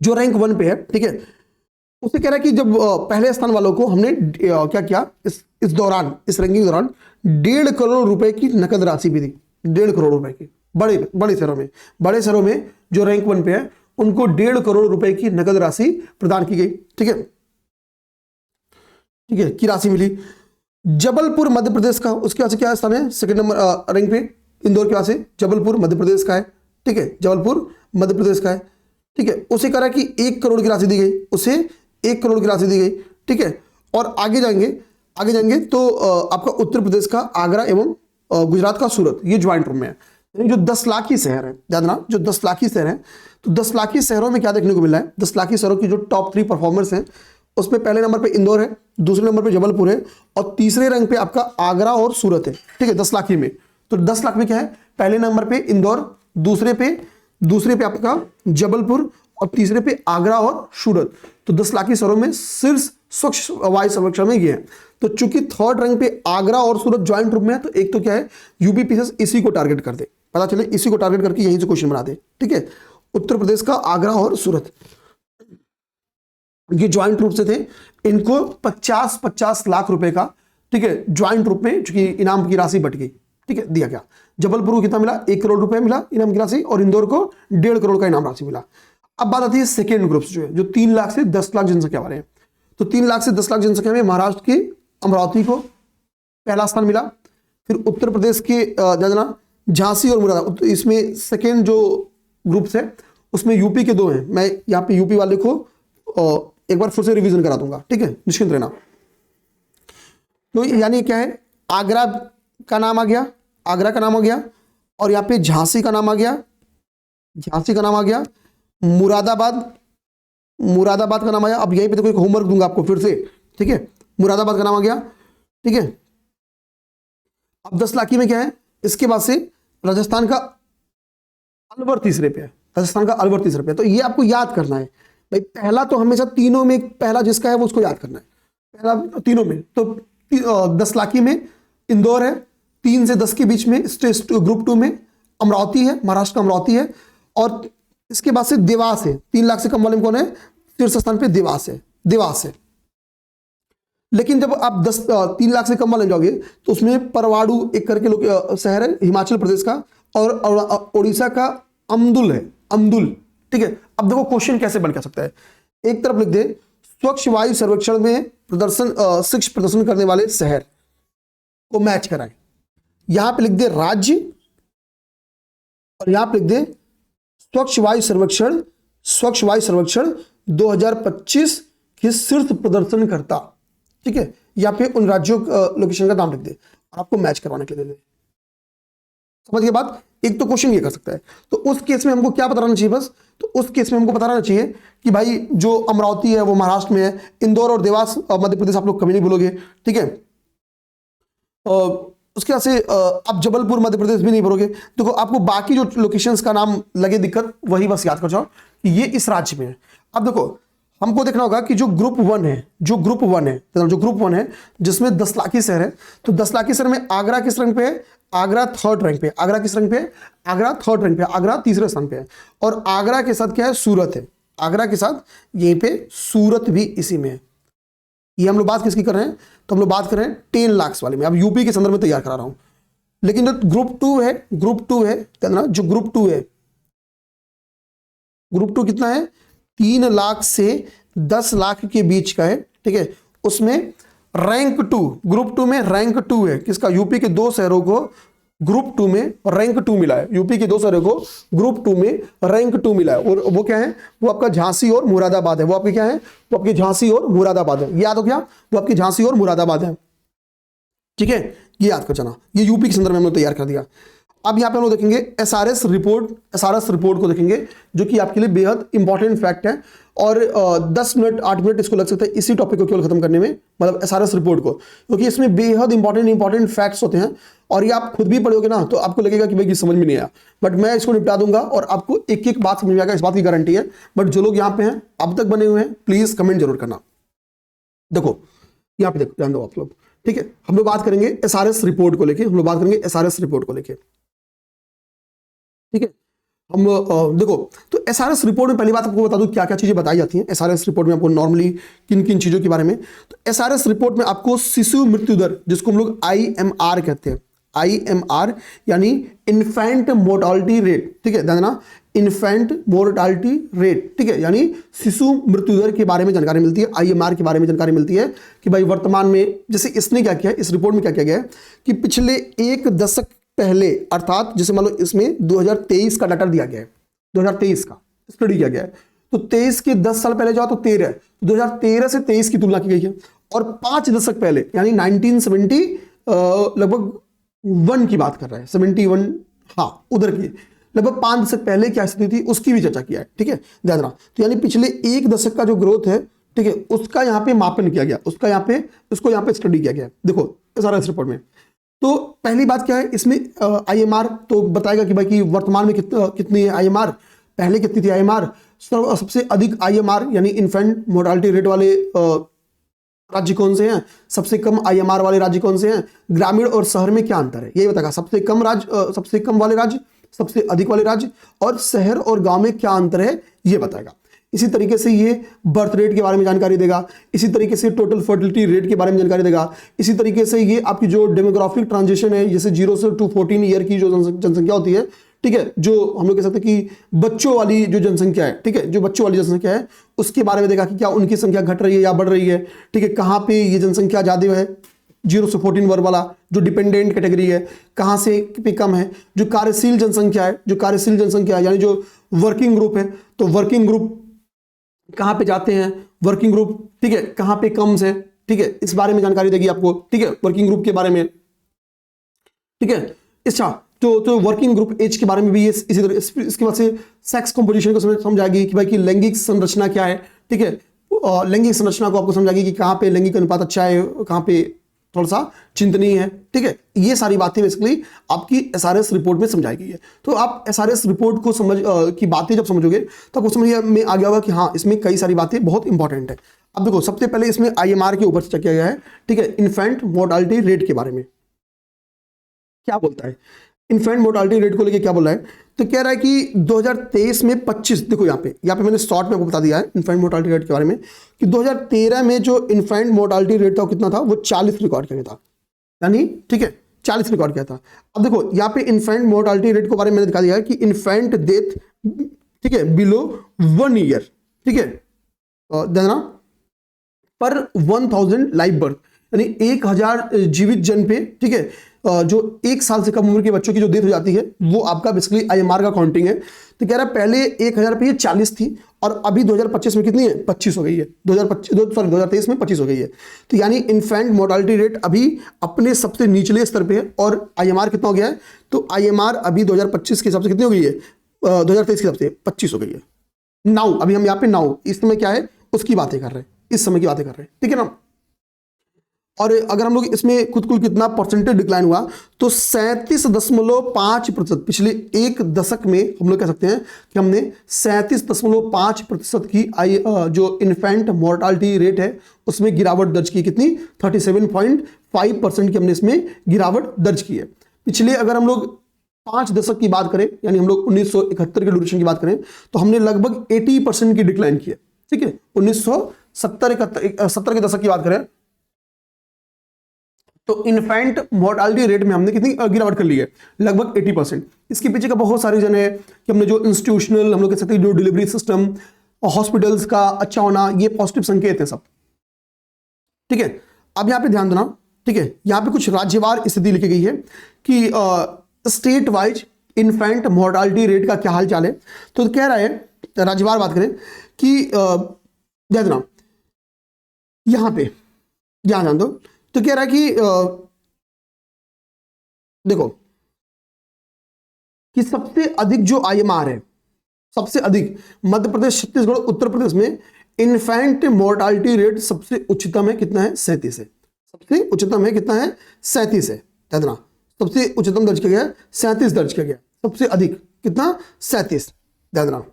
जो रैंक 1 पे है, ठीक है, उसे कह रहा है कि जब पहले स्थान वालों को हमने क्या किया, इस दौरान, इस रैंकिंग के दौरान 1.5 करोड़ रुपए की नकद राशि भी दी, 1.5 करोड़ रुपए की, बड़े शहरों में जो रैंक 1 पे है उनको 1.5 करोड़ रुपए की नकद राशि प्रदान की गई, ठीक है, की राशि मिली। जबलपुर मध्य प्रदेश का, उसके वहां से क्या स्थान है, सेकंड नंबर रैंक पे, इंदौर के वहां से जबलपुर मध्य प्रदेश का है, ठीक है, जबलपुर मध्य प्रदेश का है, ठीक है। उसे कह रहा है कि 1 करोड़ की राशि दी गई, उसे 1 करोड़ की राशि दी गई, ठीक है। और आगे जाएंगे तो आपका उत्तर प्रदेश का आगरा एवं गुजरात का सूरत, ये ज्वाइंट रूप में है। यानी जो 10 लाखी शहर है, याद ना, जो 10 लाखी शहर है, तो 10 लाखी शहरों में क्या देखने को मिला है, 10 लाखी शहरों की जो टॉप 3 परफॉर्मर्स हैं, उसमें पहले नंबर पे इंदौर है, दूसरे नंबर पे जबलपुर है, और तीसरे रैंक पे आपका आगरा और सूरत है। ठीक है, 10 लाखी में। तो 10 लाख में क्या है, पहले नंबर पे इंदौर, दूसरे पे आपका जबलपुर, और तीसरे पे आगरा और सूरत। तो 10 लाखी शहरों में शीर्ष स्वच्छ वायु सर्वेक्षण में ये है। तो चूंकि थर्ड रैंक पे आगरा और सूरत ज्वाइंट रूप में है, तो एक तो क्या है, यूपीपीएससी इसी को टारगेट कर दे, पता चले इसी को टारगेट करके यहीं से क्वेश्चन बना दे। ठीक है, उत्तर प्रदेश का आगरा और सूरत ये ज्वाइंट रूप से थे, इनको 50-50 लाख रुपए का, ठीक है, ज्वाइंट रूप में चूंकि इनाम की राशि बट गई, ठीक है, दिया गया। जबलपुर को कितना मिला, 1 करोड़ रुपए मिला इनाम की राशि, और इंदौर को 1.5 करोड़ का इनाम राशि मिला। अब बात आती है सेकेंड ग्रुप जो है, जो 3 लाख से 10 लाख जनसंख्या वाले हैं। तो 3 लाख से 10 लाख जनसंख्या में महाराष्ट्र के अमरावती को पहला स्थान मिला। फिर उत्तर प्रदेश के जाना झांसी और मुरादाबाद, इसमें सेकेंड जो ग्रुप्स है उसमें यूपी के 2 हैं। मैं यहाँ पे यूपी वाले को एक बार फिर से रिवीजन करा दूंगा, ठीक है, निश्चिंत रहना। तो यानी क्या है, आगरा का नाम आ गया, आगरा का नाम आ गया, और यहाँ पे झांसी का नाम आ गया, झांसी का नाम आ गया, मुरादाबाद का नाम आया। अब यहीं पे देखो एक होमवर्क दूंगा आपको फिर से, ठीक है, मुरादाबाद का नाम आ गया, ठीक है। अब 10 लाखी में क्या है, इसके बाद से राजस्थान का अलवर तीसरे पे है, राजस्थान का अलवर तीसरे पे है। तो ये आपको याद करना है भाई, पहला तो हमेशा तीनों में पहला जिसका है वो उसको याद करना है, पहला तीनों में। तो 10 लाखी में इंदौर है, 3 से 10 के बीच में ग्रुप 2 में अमरावती है, महाराष्ट्र का अमरावती है, और इसके बाद से देवास है। 3 लाख से कम वाले में कौन है, शीर्ष स्थान पे देवास है। लेकिन जब आप 3 लाख से कम वाले जाओगे तो उसमें परवाड़ू एक करके शहर है हिमाचल प्रदेश का, और उड़ीसा का अमदुल, ठीक है। अब देखो क्वेश्चन कैसे बन सकता है, एक तरफ लिख दे स्वच्छ वायु सर्वेक्षण में शीर्ष प्रदर्शन करने वाले शहर को मैच कराए, यहां पे लिख दे राज्य, और यहां पे लिख दे स्वच्छ वायु सर्वेक्षण 2025 के शीर्ष प्रदर्शन करता, ठीक है। यहाँ पे उन राज्यों लोकेशन का नाम लिख दे, आपको मैच करवाने के लिए दे। समझ के बाद एक तो क्वेश्चन ये कर सकता है। तो उस केस में हमको क्या बताना चाहिए, बस तो उस केस में हमको बताना चाहिए कि भाई जो अमरावती है वो महाराष्ट्र में है, इंदौर और देवास मध्य प्रदेश आप लोग कभी नहीं भूलोगे, ठीक है। उसके बाद से आप जबलपुर मध्य प्रदेश भी नहीं भरोगे। देखो आपको बाकी जो लोकेशंस का नाम लगे दिक्कत, वही बस याद कर जाओ कि ये इस राज्य में है। अब देखो हमको देखना होगा कि जो ग्रुप 1 है जिसमें 10 लाखी शहर है, तो 10 लाखी शहर में आगरा किस रैंक पे है, आगरा थर्ड रैंक पे, आगरा किस रैंक पे है, आगरा थर्ड रैंक पे, आगरा तीसरे स्थान पे है। और आगरा के साथ क्या है, सूरत है, आगरा के साथ यहीं पे सूरत भी इसी में है। ये हम लोग बात किसकी कर रहे हैं, तो हम लोग बात कर रहे हैं 10 लाख वाले में। अब यूपी के संदर्भ में तैयार करा रहा हूं, लेकिन जो ग्रुप 2 है, जो ग्रुप 2 कितना है, 3 लाख से 10 लाख के बीच का है, ठीक है। उसमें रैंक 2, ग्रुप 2 में रैंक 2 है किसका, यूपी के 2 शहरों को ग्रुप 2 में रैंक 2 मिला है, यूपी के 2 शहरों को ग्रुप 2 में रैंक 2 मिला है। और वो क्या है, वो आपका झांसी और मुरादाबाद है। वो आपके क्या है, वो आपकी झांसी और मुरादाबाद है, याद हो गया, वो आपकी झांसी और मुरादाबाद है, ठीक है। ये याद कर जाना, ये यूपी के संदर्भ में हमने तैयार कर दिया। अब यहाँ पे हम लोग देखेंगे एसआरएस रिपोर्ट को देखेंगे, जो कि आपके लिए बेहद इंपॉर्टेंट फैक्ट है। और 10 मिनट 8 मिनट इसको लग सकता है इसी टॉपिक को केवल खत्म करने में, मतलब एसआरएस रिपोर्ट को, क्योंकि इसमें बेहद इंपॉर्टेंट फैक्ट्स होते हैं। और ये आप खुद भी पढ़ोगे ना तो आपको लगेगा कि भाई समझ में नहीं आया, बट मैं इसको निपटा दूंगा और आपको एक एक बात समझ में आएगा, इस बात की गारंटी है। बट जो लोग यहाँ पे हैं अब तक बने हुए हैं, प्लीज कमेंट जरूर करना। देखो यहाँ पे देखो, ध्यान दो आप लोग, ठीक है। हम लोग बात करेंगे एसआरएस रिपोर्ट को लेके, ठीक है। हम देखो, तो एसआरएस रिपोर्ट में पहली बात आपको बता दूं क्या क्या चीजें बताई जाती हैं एसआरएस रिपोर्ट में, आपको नॉर्मली किन किन चीजों के बारे में। तो एसआरएस रिपोर्ट में आपको शिशु मृत्यु दर, जिसको हम लोग IMR कहते हैं, IMR यानी इन्फेंट मोर्टालिटी रेट, ठीक है, ध्यान देना, इन्फेंट मोर्टालिटी रेट, ठीक है, यानी शिशु मृत्यु दर के बारे में जानकारी मिलती है, IMR के बारे में जानकारी मिलती है कि भाई वर्तमान में, जैसे इसने क्या किया, इस रिपोर्ट में क्या किया गया है कि पिछले 1 दशक पहले, अर्थात जैसे मान लो इसमें 2023 का डाटा दिया गया है, 2023 का स्टडी किया गया है, तो 23 के 10 साल पहले जाओ तो 13, 2013 से 23 की तुलना की गई है। और 5 दशक पहले यानी 1970 लगभग 1 की बात कर रहा है, 71, हाँ उधर की लगभग 5 दशक पहले क्या स्थिति थी उसकी भी चर्चा किया है। ठीक है, ध्यान रखना। तो यानी पिछले 1 दशक का जो ग्रोथ है, ठीक है, उसका यहाँ पे मापन किया गया, उसको यहाँ पे स्टडी किया गया। देखो सारा इस रिपोर्ट में। तो पहली बात क्या है इसमें, IMR तो बताएगा कि भाई कि वर्तमान में कितनी है IMR, पहले कितनी थी IMR। सबसे अधिक IMR यानी इन्फेंट मोर्टालिटी रेट वाले राज्य कौन से हैं, सबसे कम IMR वाले राज्य कौन से हैं, ग्रामीण और शहर में क्या अंतर है यही बताएगा। सबसे कम वाले राज्य, सबसे अधिक वाले राज्य, और शहर और गांव में क्या अंतर है ये बताएगा। इसी तरीके से ये बर्थ रेट के बारे में जानकारी देगा, इसी तरीके से टोटल फर्टिलिटी रेट के बारे में जानकारी देगा, इसी तरीके से ये आपकी जो डेमोग्राफिक ट्रांजिशन है, जैसे 0 से 14 ईयर की जो जनसंख्या होती है, ठीक है, जो हम लोग कह सकते हैं कि बच्चों वाली जो जनसंख्या है, ठीक है, जो बच्चों वाली जनसंख्या है उसके बारे में देखा कि क्या उनकी संख्या घट रही है या बढ़ रही है। ठीक है, कहाँ पे ये जनसंख्या ज्यादा है, 0 से 14 वर्ग वाला जो डिपेंडेंट कैटेगरी है, कहाँ से पे कम है। जो कार्यशील जनसंख्या है, यानी जो वर्किंग ग्रुप है, तो वर्किंग ग्रुप कहाँ पे जाते हैं, वर्किंग ग्रुप, ठीक है, कहाँ पे कम है, ठीक है, इस बारे में जानकारी देगी आपको। ठीक है, वर्किंग ग्रुप के बारे में, ठीक है। अच्छा, तो वर्किंग ग्रुप एज के बारे में भी ये इसी तरह, इसके बाद से सेक्स कंपोजिशन को समझाएगी कि भाई कि लैंगिक संरचना क्या है। ठीक है, लैंगिक संरचना को आपको समझाएगी कि कहाँ पे लैंगिक अनुपात अच्छा है, कहाँ पे थोड़ा सा चिंतनीय है। ठीक है, ये सारी बातें बेसिकली आपकी SRS रिपोर्ट में समझाई गई है। तो आप SRS रिपोर्ट को की बातें जब समझोगे तो आपको समझ में आ गया होगा कि हाँ इसमें कई सारी बातें बहुत इंपॉर्टेंट है। अब देखो सबसे पहले इसमें IMR के ऊपर चर्चा किया गया है। ठीक है, इन्फेंट मोर्टालिटी रेट के बारे में क्या बोलता है, इन्फेंट मोर्टालिटी रेट को लेके क्या बोल रहा है, तो कह रहा है कि 2023 में 25, देखो यहाँ पे मैंने शॉर्ट में आपको बता दिया है इन्फेंट मोर्टालिटी रेट के बारे में कि 2013 में जो इन्फेंट मोर्टालिटी रेट था वो कितना था, वो 40 रिकॉर्ड किया गया था, यानी ठीक है 40 रिकॉर्ड किया था। अब देखो यहाँ पे इन्फेंट मोर्टालिटी रेट के बारे में मैंने दिखा दिया है कि इन्फेंट डेथ, ठीक है, बिलो 1 ईयर, ठीक है, देना पर 1000 लाइव बर्थ, यानी 1000 जीवित जन पे, ठीक है, जो 1 साल से कम उम्र के बच्चों की जो डेथ हो जाती है वो आपका बेसिकली IMR का काउंटिंग है। तो कह रहा है पहले 1000 पे ये 40 थी और अभी 2025 में कितनी है, 25 हो गई है। 2023 में 25 हो गई है। तो यानी इन्फेंट मोर्टालिटी रेट अभी अपने सबसे निचले स्तर पे है और IMR कितना हो गया है, तो IMR अभी 2025 के हिसाब से कितनी हो गई है, 2023 के हिसाब से 25 हो गई है। नाउ अभी हम यहाँ पे नाउ इस समय क्या है उसकी बातें कर रहे हैं, इस समय की बातें कर रहे हैं, ठीक है ना। और अगर हम लोग इसमें कुल कितना परसेंटेज डिक्लाइन हुआ तो 37.5%, पिछले 1 दशक में हम लोग कह सकते हैं कि हमने 37.5% की जो इन्फेंट मोर्टालिटी रेट है उसमें गिरावट दर्ज की। कितनी, 37.5% की हमने इसमें गिरावट दर्ज की है। पिछले अगर हम लोग 5 दशक की बात करें, यानी हम लोग 1971 के ड्यूरेशन की बात करें तो हमने लगभग 80% की डिक्लाइन की है। ठीक है, 1970 के दशक की बात करें तो इन्फेंट मोर्टालिटी रेट में हमने कितनी गिरावट कर ली है, लगभग 80%। इसके पीछे का बहुत सारे रीजन है कि हमने जो इंस्टीट्यूशनल हम लोग कह सकते हैं जो डिलीवरी सिस्टम और हॉस्पिटल्स का अच्छा होना, ये पॉजिटिव संकेत है सब। ठीक है, अब यहाँ पे ध्यान देना, ठीक है, यहाँ पे कुछ राज्यवार स्थिति लिखी गई है कि state wise infant mortality rate का क्या हाल चाल है। तो कह रहा है, राज्यवार बात करें कि ध्यान देना यहाँ पे, ध्यान दो, तो कह रहा है कि देखो कि सबसे अधिक जो IMR है, सबसे अधिक मध्य प्रदेश, छत्तीसगढ़, उत्तर प्रदेश में इन्फेंट मोर्टालिटी रेट सबसे उच्चतम है, कितना है, 37 है। सबसे उच्चतम है कितना है, 37 है। ध्यान देना, सबसे उच्चतम दर्ज किया गया 37 दर्ज किया गया, सबसे अधिक कितना, 37। ध्यान देना,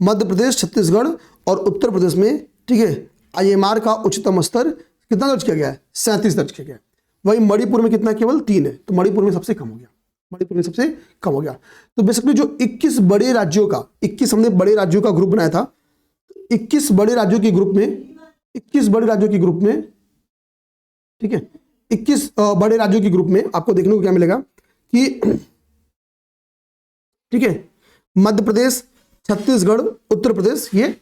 मध्य प्रदेश, छत्तीसगढ़ और उत्तर प्रदेश में, ठीक है, IMR का उच्चतम स्तर कितना दर्ज किया गया है, 37 दर्ज किया गया। वही मणिपुर में कितना, केवल 3 है, तो मणिपुर में सबसे कम हो गया, मणिपुर में सबसे कम हो गया। तो बेसिकली जो 21 बड़े राज्यों का, 21 हमने बड़े राज्यों का ग्रुप बनाया था, 21 बड़े राज्यों के ग्रुप में, 21 बड़े राज्यों के ग्रुप में, ठीक है, 21 बड़े राज्यों के ग्रुप में आपको देखने को क्या मिलेगा कि, ठीक है, मध्य प्रदेश, छत्तीसगढ़, उत्तर प्रदेश, ये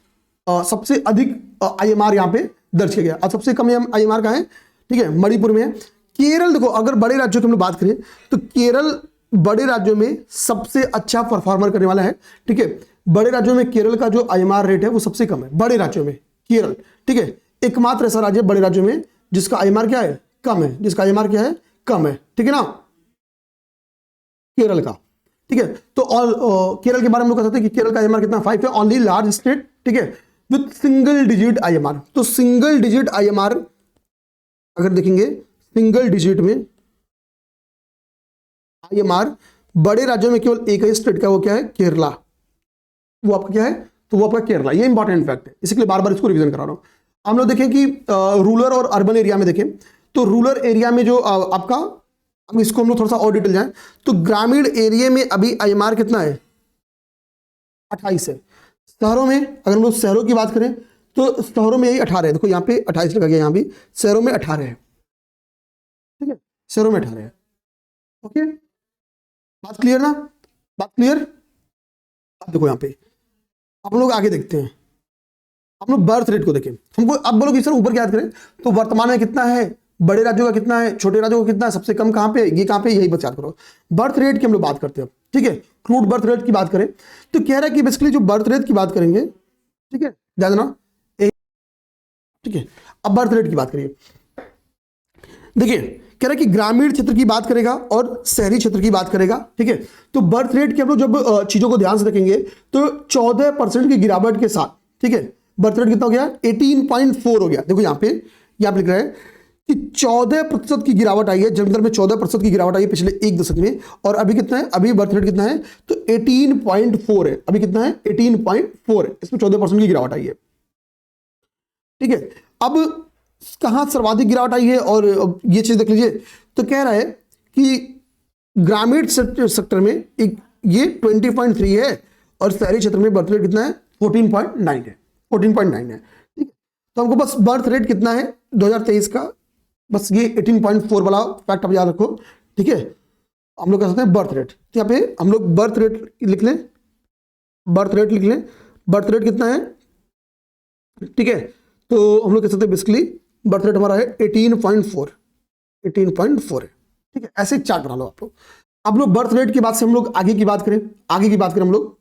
सबसे अधिक IMR यहाँ पे दर्ज किया गया और सबसे कम IMR का है, ठीक है, मणिपुर में है। केरल, देखो अगर बड़े राज्यों की हम लोग बात करें तो केरल बड़े राज्यों में सबसे अच्छा परफॉर्मर करने वाला है, ठीक है, बड़े राज्यों में केरल का जो आईएमआर रेट है वो सबसे कम है, बड़े राज्यों में केरल, ठीक है। एकमात्र ऐसा राज्य बड़े राज्यों में जिसका आईएमआर क्या है, कम है, जिसका आईएमआर क्या है, कम है, ठीक है ना, केरल का, ठीक है। तो ऑल केरल के बारे में हम लोग कह सकते हैं कि केरल का आईएमआर कितना, 5 है, ओनली लार्ज स्टेट, ठीक है, विथ सिंगल डिजिट आईएमआर। तो सिंगल डिजिट आईएमआर अगर देखेंगे, सिंगल डिजिट में आईएमआर बड़े राज्यों में केवल एक ही स्टेट का, वो क्या है, केरला, वो आपका क्या है, तो वो आपका केरला। ये इंपॉर्टेंट फैक्ट है, इसलिए बार बार इसको रिवीजन करा रहा हूं। हम लोग देखें कि रूरल और अर्बन एरिया में देखें, तो रूरल एरिया में जो आपका, अब इसको हम लोग थोड़ा सा और डिटेल जाएं, तो ग्रामीण एरिया में अभी आईएमआर कितना है, 28 है। शहरों में अगर हम लोग शहरों की बात करें तो शहरों में यही 18 है, देखो यहाँ पे 28 लगा गया, यहाँ भी शहरों में 18 है, ठीक है, शहरों में 18 है। ओके, बात क्लियर ना, बात क्लियर। अब देखो यहाँ पे हम लोग आगे देखते हैं, हम लोग बर्थ रेट को देखें। हमको अब बोलो कि सर ऊपर क्या याद करें, तो वर्तमान में कितना है, बड़े राज्यों का कितना है, छोटे राज्यों का कितना है, सबसे कम कहां पे, ये कहां पे, यही बस याद करो। बर्थ रेट की हम लोग बात करते हैं, ठीक है, क्रूड बर्थ रेट की बात करें तो कह रहा है कि बेसिकली जो बर्थ रेट की बात करेंगे, ठीक है, ध्यान देना, ठीक है। अब बर्थ रेट की बात करिए, देखिए कह रहा है कि ग्रामीण क्षेत्र की बात करेगा और शहरी क्षेत्र की बात करेगा, ठीक है। तो बर्थ रेट के हम लोग जब चीजों को ध्यान से देखेंगे तो 14% की गिरावट के साथ, ठीक है, बर्थ रेट कितना हो गया, 18.4 हो गया। देखो यहाँ पे लिख रहा है कि 14% की गिरावट आई है, जन्म दर में 14% की गिरावट आई है पिछले एक दशक में, और अभी कितना है, अभी बर्थ रेट कितना है, तो 18.4 है, अभी कितना है, 18.4 है, इसमें 14% की गिरावट आई है, ठीक है। अब कहां सर्वाधिक गिरावट आई है, और ये चीज देख लीजिए, तो कह रहा है कि ग्रामीण सेक्टर में एक ये 20.3 है, और शहरी क्षेत्र में बर्थ रेट कितना है, 14.9 है, 14.9 है, ठीक है। तो हमको बस बर्थ रेट कितना है 2023 का, बस ये 18.4 वाला फैक्ट आप याद रखो, ठीक है। हम लोग कह सकते हैं बर्थ रेट, तो यहाँ पे हम लोग बर्थ रेट लिख लें, बर्थ रेट लिख लें, बर्थ रेट कितना है, ठीक है। तो हम लोग कह सकते हैं बेसिकली बर्थ रेट हमारा है 18.4 है, ठीक है। ऐसे चार्ट बना लो आप लोग। अब लोग बर्थ रेट के बाद से हम लोग आगे की बात करें, हम लोग,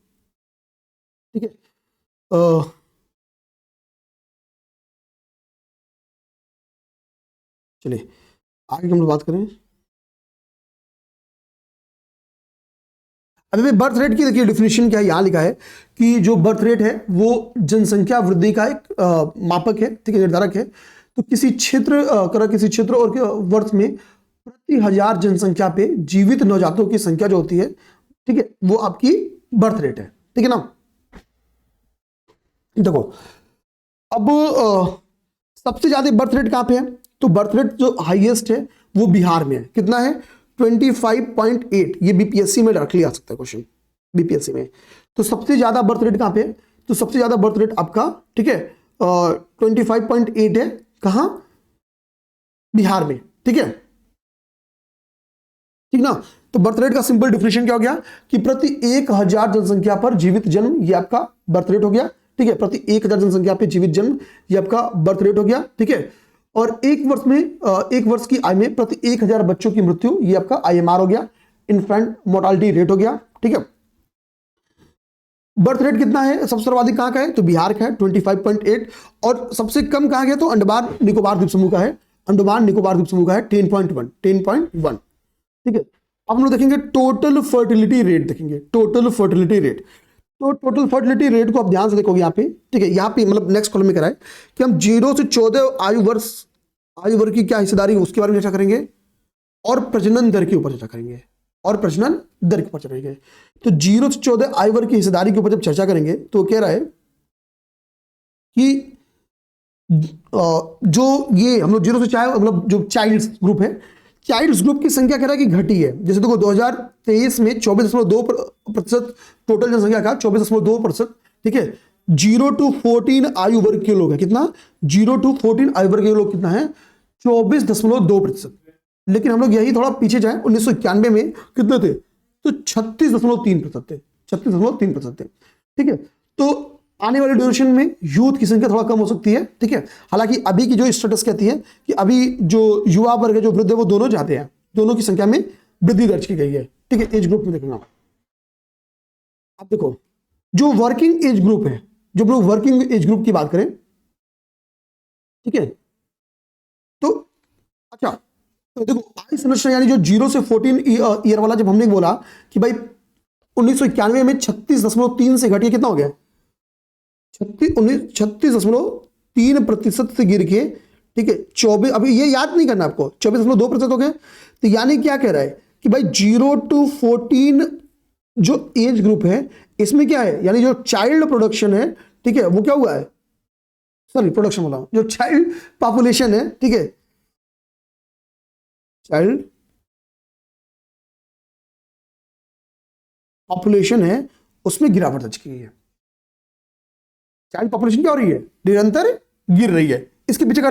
ठीक है। चलिए आगे की हम लोग बात करें। अभी बर्थ रेट की देखिए डेफिनेशन क्या है, यहां लिखा है कि जो बर्थ रेट है वो जनसंख्या वृद्धि का एक मापक है, ठीक है, निर्धारक है। तो किसी क्षेत्र और वर्ष में प्रति 1000 जनसंख्या पे जीवित नवजातों की संख्या जो होती है, ठीक है, वो आपकी बर्थ रेट है, ठीक है ना। देखो अब सबसे ज्यादा बर्थ रेट कहां पे है, तो बर्थ रेट जो हाईएस्ट है वो बिहार में है, कितना है, 25.8। ये बीपीएससी में रख लिया सकता है क्वेश्चन, बीपीएससी में। तो सबसे ज्यादा बर्थ रेट कहां पे है, तो सबसे ज्यादा बर्थ रेट आपका, ठीक है, 25.8 है, कहां, बिहार में, ठीक है, ठीक ना। तो बर्थ रेट का सिंपल डिफिनेशन क्या हो गया कि प्रति 1000 जनसंख्या पर जीवित जन्म, ये आपका बर्थ रेट हो गया, ठीक है, प्रति 1000 जनसंख्या पे जीवित जन्म, ये आपका बर्थ रेट हो गया, ठीक है। और एक वर्ष की आयु में प्रति 1000 बच्चों की मृत्यु, ये आपका आईएमआर हो गया, इन्फेंट मोर्टालिटी रेट हो गया, ठीक है। बर्थ रेट कितना है, सबसे सर्वाधिक कहां का है, तो बिहार का है 25.8, और सबसे कम कहां गया, तो अंडमान निकोबार द्वीप समूह का है, अंडमान निकोबार द्वीप समूह का है 10.1, ठीक है। अब हम लोग देखेंगे टोटल फर्टिलिटी रेट, देखेंगे टोटल फर्टिलिटी रेट। तो टोटल फर्टिलिटी रेट को आप ध्यान से देखोगे यहाँ पे, ठीक है, यहाँ पे मतलब नेक्स्ट कॉलम में करा है कि हम 0 से 14 आयु वर्ग की क्या हिस्सेदारी है उसके बारे में चर्चा करेंगे, और प्रजनन दर के ऊपर चर्चा करेंगे, तो 0 से 14 आयु वर्ग की हिस्सेदारी के ऊपर जब चर्चा करेंगे तो कह रहा है कि जो ये हम लोग 0 से चाहे मतलब जो चाइल्ड्स ग्रुप है, चाइल्ड्स ग्रुप की संख्या कह रहा है कि घटी है। जैसे देखो 2023 में 24.2% टोटल जनसंख्या का 24.2%, ठीक है। 0 to 14 आयु वर्ग के लोग है, कितना, 0 to 14 आयु वर्ग के लोग कितना है, 24.2%। लेकिन हम लोग यही थोड़ा पीछे जाए, 1991 में कितने थे, तो 36.3% थे, 36.3% थे, ठीक है। तो आने वाले ड्यूरेशन में यूथ की संख्या थोड़ा कम हो सकती है, ठीक है। हालांकि अभी की जो स्टेटस कहती है कि अभी जो युवा वर्ग है, जो वृद्ध है, वो दोनों जाते हैं, दोनों की संख्या में वृद्धि दर्ज की गई है, ठीक है, एज ग्रुप में देखना। अब देखो जो वर्किंग एज ग्रुप है, जो हम लोग वर्किंग एज ग्रुप की बात करें, ठीक है, तो अच्छा, तो देखो आई सेमेस्टर यानी जो 0 से 14 ईयर वाला, जब हमने बोला कि भाई 1991 में 36.3 से घट के कितना हो गया, 36.3% से गिर के, ठीक है, 24, अभी ये याद नहीं करना आपको, 24.2% हो गए। तो यानी क्या कह रहा है कि भाई 0 to 14 जो एज ग्रुप है, इसमें क्या है, यानी जो चाइल्ड प्रोडक्शन है, ठीक है, वो क्या हुआ है, सॉरी प्रोडक्शन बोला, जो चाइल्ड पॉपुलेशन है, ठीक है, चाइल्ड पॉपुलेशन है, उसमें गिरावट दर्ज की है। चाइल्ड पॉपुलेशन क्या हो रही है, निरंतर गिर रही है। इसके पीछे का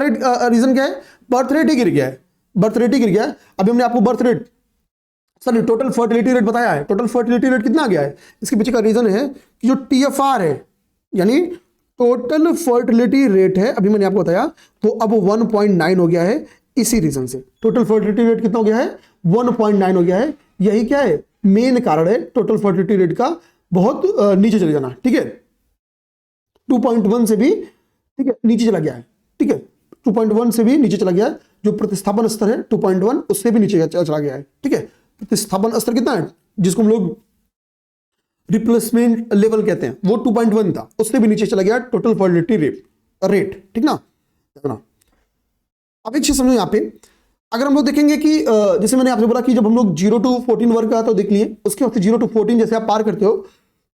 रीजन क्या है, बर्थ रेट ही गिर गया है, बर्थ रेट ही गिर गया है। अभी हमने आपको birth rate, sorry total fertility rate बताया है, टोटल फर्टिलिटी रेट कितना आ गया है। इसके पीछे का रीजन है कि जो टीएफआर है, यानी टोटल फर्टिलिटी रेट है, अभी मैंने आपको बताया, वो अब 1.9 हो गया है। इसी रीजन से टोटल फर्टिलिटी रेट कितना हो गया है, 1.9 हो गया है। यही क्या है, मेन कारण है टोटल फर्टिलिटी रेट का बहुत नीचे चले जाना, ठीक है, 2.1 से भी, ठीक है, नीचे चला गया है, ठीक है, 2.1 से भी नीचे चला गया है। जो प्रतिस्थापन स्तर है 2.1, उससे भी नीचे चला गया है, ठीक है। प्रतिस्थापन स्तर कितना है, जिसको हम लोग रिप्लेसमेंट लेवल कहते हैं, वो 2.1 था, उससे भी नीचे चला गया टोटल फर्टिलिटी रेट, ठीक ना। अब एक चीज समझो यहाँ पे, अगर हम लोग देखेंगे कि जैसे मैंने आपसे बोला कि जब हम लोग 0 to 14 वर्ग का तो देख लिए, उसके बाद 0 to 14 जैसे आप पार करते हो,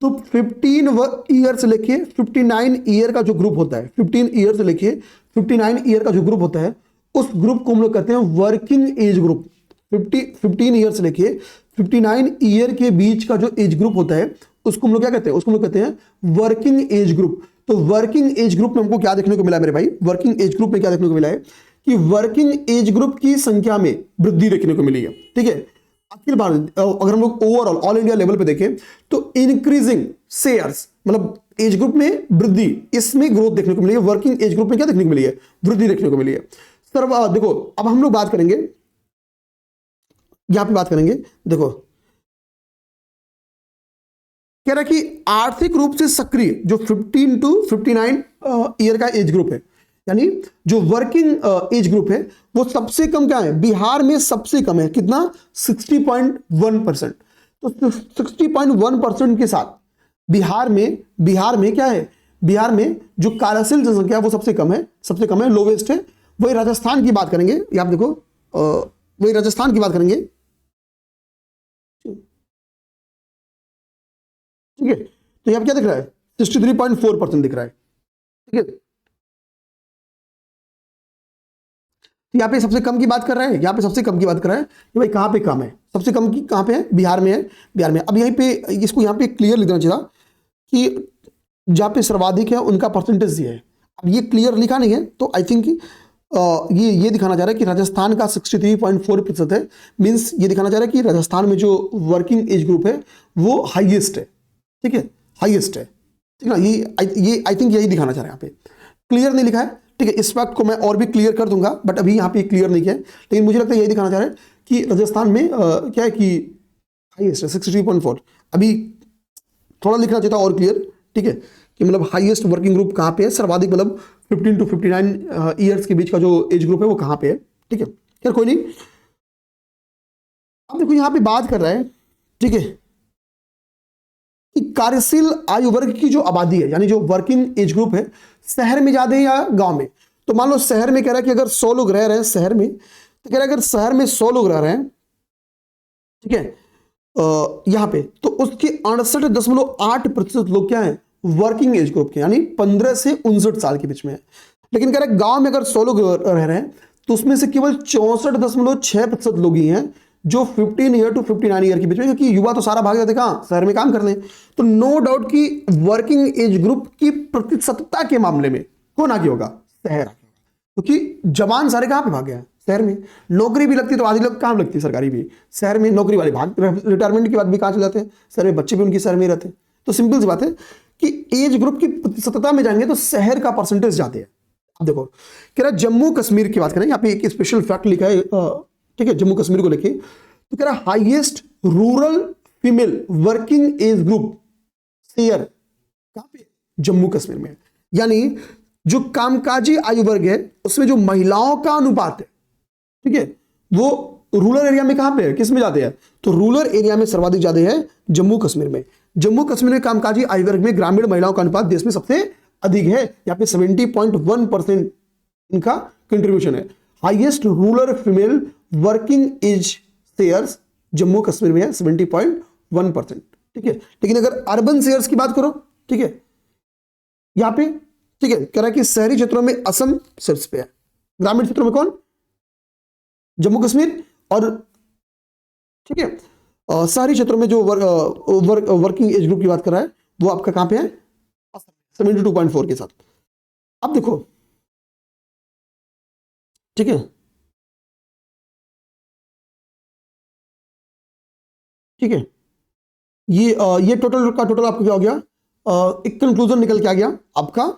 तो 15 ईयर से लेके 59 ईयर का जो ग्रुप होता है, 15 ईयर से लेके 59 ईयर का जो ग्रुप होता है, उस ग्रुप को हम लोग कहते हैं वर्किंग एज ग्रुप। 15 ईयर से लेके 59 ईयर के बीच का जो एज ग्रुप होता है, उसको हम लोग क्या कहते हैं, उसको हम लोग कहते हैं वर्किंग एज ग्रुप। तो वर्किंग एज ग्रुप में हमको क्या देखने को मिला मेरे भाई, वर्किंग एज ग्रुप में क्या देखने को मिला है कि वर्किंग एज ग्रुप की संख्या में वृद्धि देखने को मिली है, ठीक है। आखिर बार अगर हम लोग ओवरऑल ऑल इंडिया लेवल पे देखें तो इंक्रीजिंग शेयर्स, मतलब एज ग्रुप में वृद्धि, इसमें ग्रोथ देखने को मिली है। वर्किंग एज ग्रुप में क्या देखने को मिली है, वृद्धि देखने को मिली है। सर देखो अब हम लोग बात करेंगे, यहां पे बात करेंगे, देखो कह रहा है कि आर्थिक रूप से सक्रिय जो 15 to 59 ईयर का एज ग्रुप है, यानी जो वर्किंग एज ग्रुप है, वो सबसे कम क्या है, बिहार में सबसे कम है, कितना, 60.1%। तो 60.1% के साथ बिहार में क्या है, बिहार में जो कार्यशील जनसंख्या वो सबसे कम है, सबसे कम है, लोवेस्ट है। वही राजस्थान की बात करेंगे, ये आप देखो, वही राजस्थान की बात करेंगे, ठीक है। तो यहां क्या दिख रहा है, 63.4% दिख रहा है, ठीक है। यहाँ पे सबसे कम की बात कर रहा है, यहाँ पे सबसे कम की बात कर रहा है कि भाई कहाँ पे कम है, सबसे कम की कहाँ पे है, बिहार में है, बिहार में। अब यहीं पे इसको यहाँ पे क्लियर लिख देना चाहिए कि जहाँ पे सर्वाधिक है उनका परसेंटेज ये है। अब ये क्लियर लिखा नहीं है, तो आई थिंक ये दिखाना चाह रहा है कि राजस्थान का 63.4% है, मीन्स ये दिखाना चाह रहा है कि राजस्थान में जो वर्किंग एज ग्रुप है वो हाईएस्ट है, ठीक है, हाईएस्ट है, ठीक है ना। ये आई थिंक यही दिखाना चाह रहा है, यहाँ पे क्लियर नहीं लिखा है, ठीक है। इस बात को मैं और भी क्लियर कर दूंगा, बट अभी यहाँ पे क्लियर नहीं किया है, लेकिन मुझे लगता है यही दिखाना चाह रहा है कि राजस्थान में क्या है कि हाईएस्ट है 63.4। अभी थोड़ा लिखना चाहिए था और क्लियर, ठीक है, कि मतलब हाईएस्ट वर्किंग ग्रुप कहाँ पे है, सर्वाधिक मतलब 15 to 59 ईयर्स के बीच का जो एज ग्रुप है वो कहाँ पे है, ठीक है। खैर कोई नहीं, अब देखो यहाँ पे बात कर रहा है, ठीक है, कि कार्यशील आयु वर्ग की जो आबादी है, यानी जो वर्किंग एज ग्रुप है, शहर में ज्यादा है या गांव में। तो मान लो शहर में कह रहा है कि अगर 100 लोग रह रहे हैं शहर में, तो कह रहा है अगर शहर में 100 लोग रह रहे हैं, ठीक है, यहां पे, तो उसके 68.8% लोग क्या है, वर्किंग एज ग्रुप के, यानी 15 से 59 साल के बीच में है। लेकिन कह रहा है गांव में अगर 100 लोग रह रहे हैं, तो उसमें से केवल 64.6% लोग ही हैं जो 15 ईयर टू 59 ईयर के बीच में, क्योंकि युवा तो सारा भाग जाते कहां, शहर में काम करने। तो नो डाउट कि वर्किंग एज ग्रुप की प्रतिशतता के मामले में कौन आगे होगा, शहर आगे होगा, क्योंकि जवान सारे कहां पे भाग गए, शहर में। नौकरी भी लगती तो आधी लोग कहां लगती, सरकारी भी, शहर में। नौकरी वाले भाग, रिटायरमेंट के बाद भी कहां चले जाते हैं, शहर में। बच्चे भी उनकी शहर में ही रहते हैं। तो सिंपल सी बात है कि एज ग्रुप की प्रतिशतता में जाएंगे तो शहर का परसेंटेज ज्यादा है। अब देखो कह रहा जम्मू कश्मीर की बात करें, यहाँ पे एक स्पेशल फैक्ट लिखा है, ठीक है, जम्मू कश्मीर को लेके। तो कह रहा highest rural female working age group share कहां पे? जम्मू कश्मीर में। यानी जो कामकाजी आयु वर्ग है उसमें जो महिलाओं का अनुपात है, ठीक है, वो रूरल एरिया में कहां पे है, किस में ज्यादा है? तो रूरल एरिया में सर्वाधिक ज्यादा है जम्मू कश्मीर में। जम्मू कश्मीर में कामकाजी आयु वर्ग में ग्रामीण महिलाओं का अनुपात देश में सबसे अधिक है। यहाँ पे 70.1% इनका कंट्रीब्यूशन है। Highest rural female working age shares Jammu Kashmir में है 70.1%, ठीक है। लेकिन अगर अर्बन शेयर्स की बात करो, ठीक है, यहां पे, ठीक है, कह रहा है कि शहरी क्षेत्रों में असम शीर्ष पे है, ग्रामीण क्षेत्रों में कौन? जम्मू कश्मीर। और ठीक है, शहरी क्षेत्रों में जो वर्किंग एज ग्रुप की बात कर रहा है वो आपका कहां पे है? 72.4 के साथ। अब देखो, ठीक है, ठीक है, ये टोटल का टोटल आपका क्या हो गया? एक कंक्लूजन निकल के आ गया आपका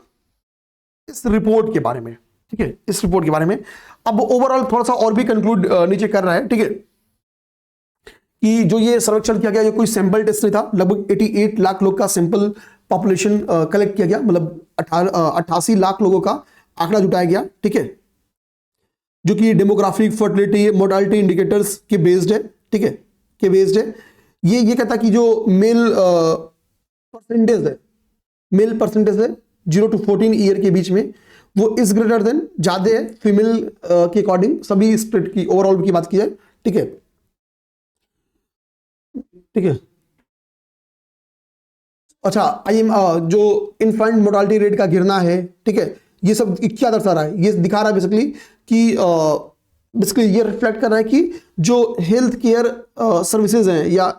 इस रिपोर्ट के बारे में, ठीक है, इस रिपोर्ट के बारे में। अब ओवरऑल थोड़ा सा और भी कंक्लूड नीचे कर रहा है, ठीक है, कि जो ये सर्वेक्षण किया गया ये कोई सैंपल टेस्ट नहीं था। लगभग 88 लाख लोग का सैंपल पॉपुलेशन कलेक्ट किया गया, मतलब 88 लाख लोगों का आंकड़ा जुटाया गया, ठीक है, जो कि डेमोग्राफिक, फर्टिलिटी, मोर्टालिटी इंडिकेटर्स के बेस्ड है, ठीक है, के बेस्ड है। ये कहता कि जो मेल परसेंटेज है, मेल परसेंटेज है 0 to 14 ईयर के बीच में, वो इज ग्रेटर देन, ज्यादा है फीमेल के अकॉर्डिंग, सभी स्प्लिट की ओवरऑल की बात की जाए, ठीक है, ठीक है। अच्छा, जो इन्फेंट मोर्टालिटी रेट का गिरना है, ठीक है, ये सब क्या दर्शा रहा है? ये दिखा रहा है बेसिकली कि बेसिकली ये रिफ्लेक्ट कर रहा है कि जो हेल्थ केयर सर्विसेज हैं या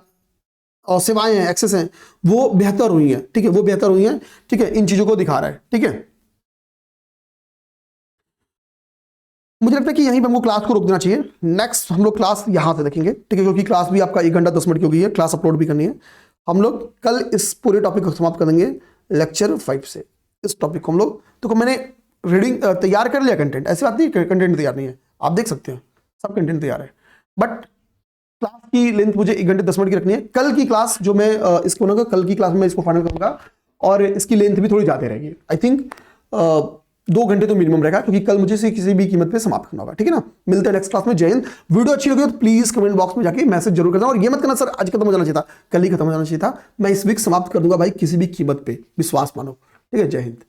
सेवाएं हैं, एक्सेस हैं, वो बेहतर हुई हैं, ठीक है, वो बेहतर हुई हैं, ठीक है, इन चीजों को दिखा रहा है, ठीक है। मुझे लगता है कि यहीं पे हमको क्लास को रोक देना चाहिए। नेक्स्ट हम लोग क्लास यहां से देखेंगे, ठीक है, क्योंकि क्लास भी आपका 1 घंटा 10 मिनट की हो गई है, क्लास अपलोड भी करनी है। हम लोग कल इस पूरे टॉपिक को समाप्त कर देंगे लेक्चर 5 से। इस टॉपिक को हम लोग, तो मैंने रीडिंग तैयार कर लिया, कंटेंट ऐसी बात नहीं कंटेंट तैयार नहीं है, आप देख सकते हैं सब कंटेंट तैयार है, बट क्लास की लेंथ मुझे 1 घंटे 10 मिनट की रखनी है। कल की क्लास जो मैं इसको ना, कल की क्लास में इसको फाइनल करूंगा और इसकी लेंथ भी थोड़ी ज्यादा रहेगी। आई थिंक 2 घंटे तो मिनिमम रहेगा, क्योंकि कल मुझे इसे किसी भी कीमत पे समाप्त करना होगा, ठीक है ना। मिलते हैं नेक्स्ट क्लास में। जय हिंद। वीडियो अच्छी लगी तो प्लीज कमेंट बॉक्स में जाके मैसेज जरूर करना, और ये मत करना सर आज खत्म हो जाना चाहिए था, कल ही खत्म हो जाना चाहिए था। मैं इस वीक समाप्त कर दूंगा भाई, किसी भी कीमत पे, विश्वास मानो, ठीक है। जय हिंद।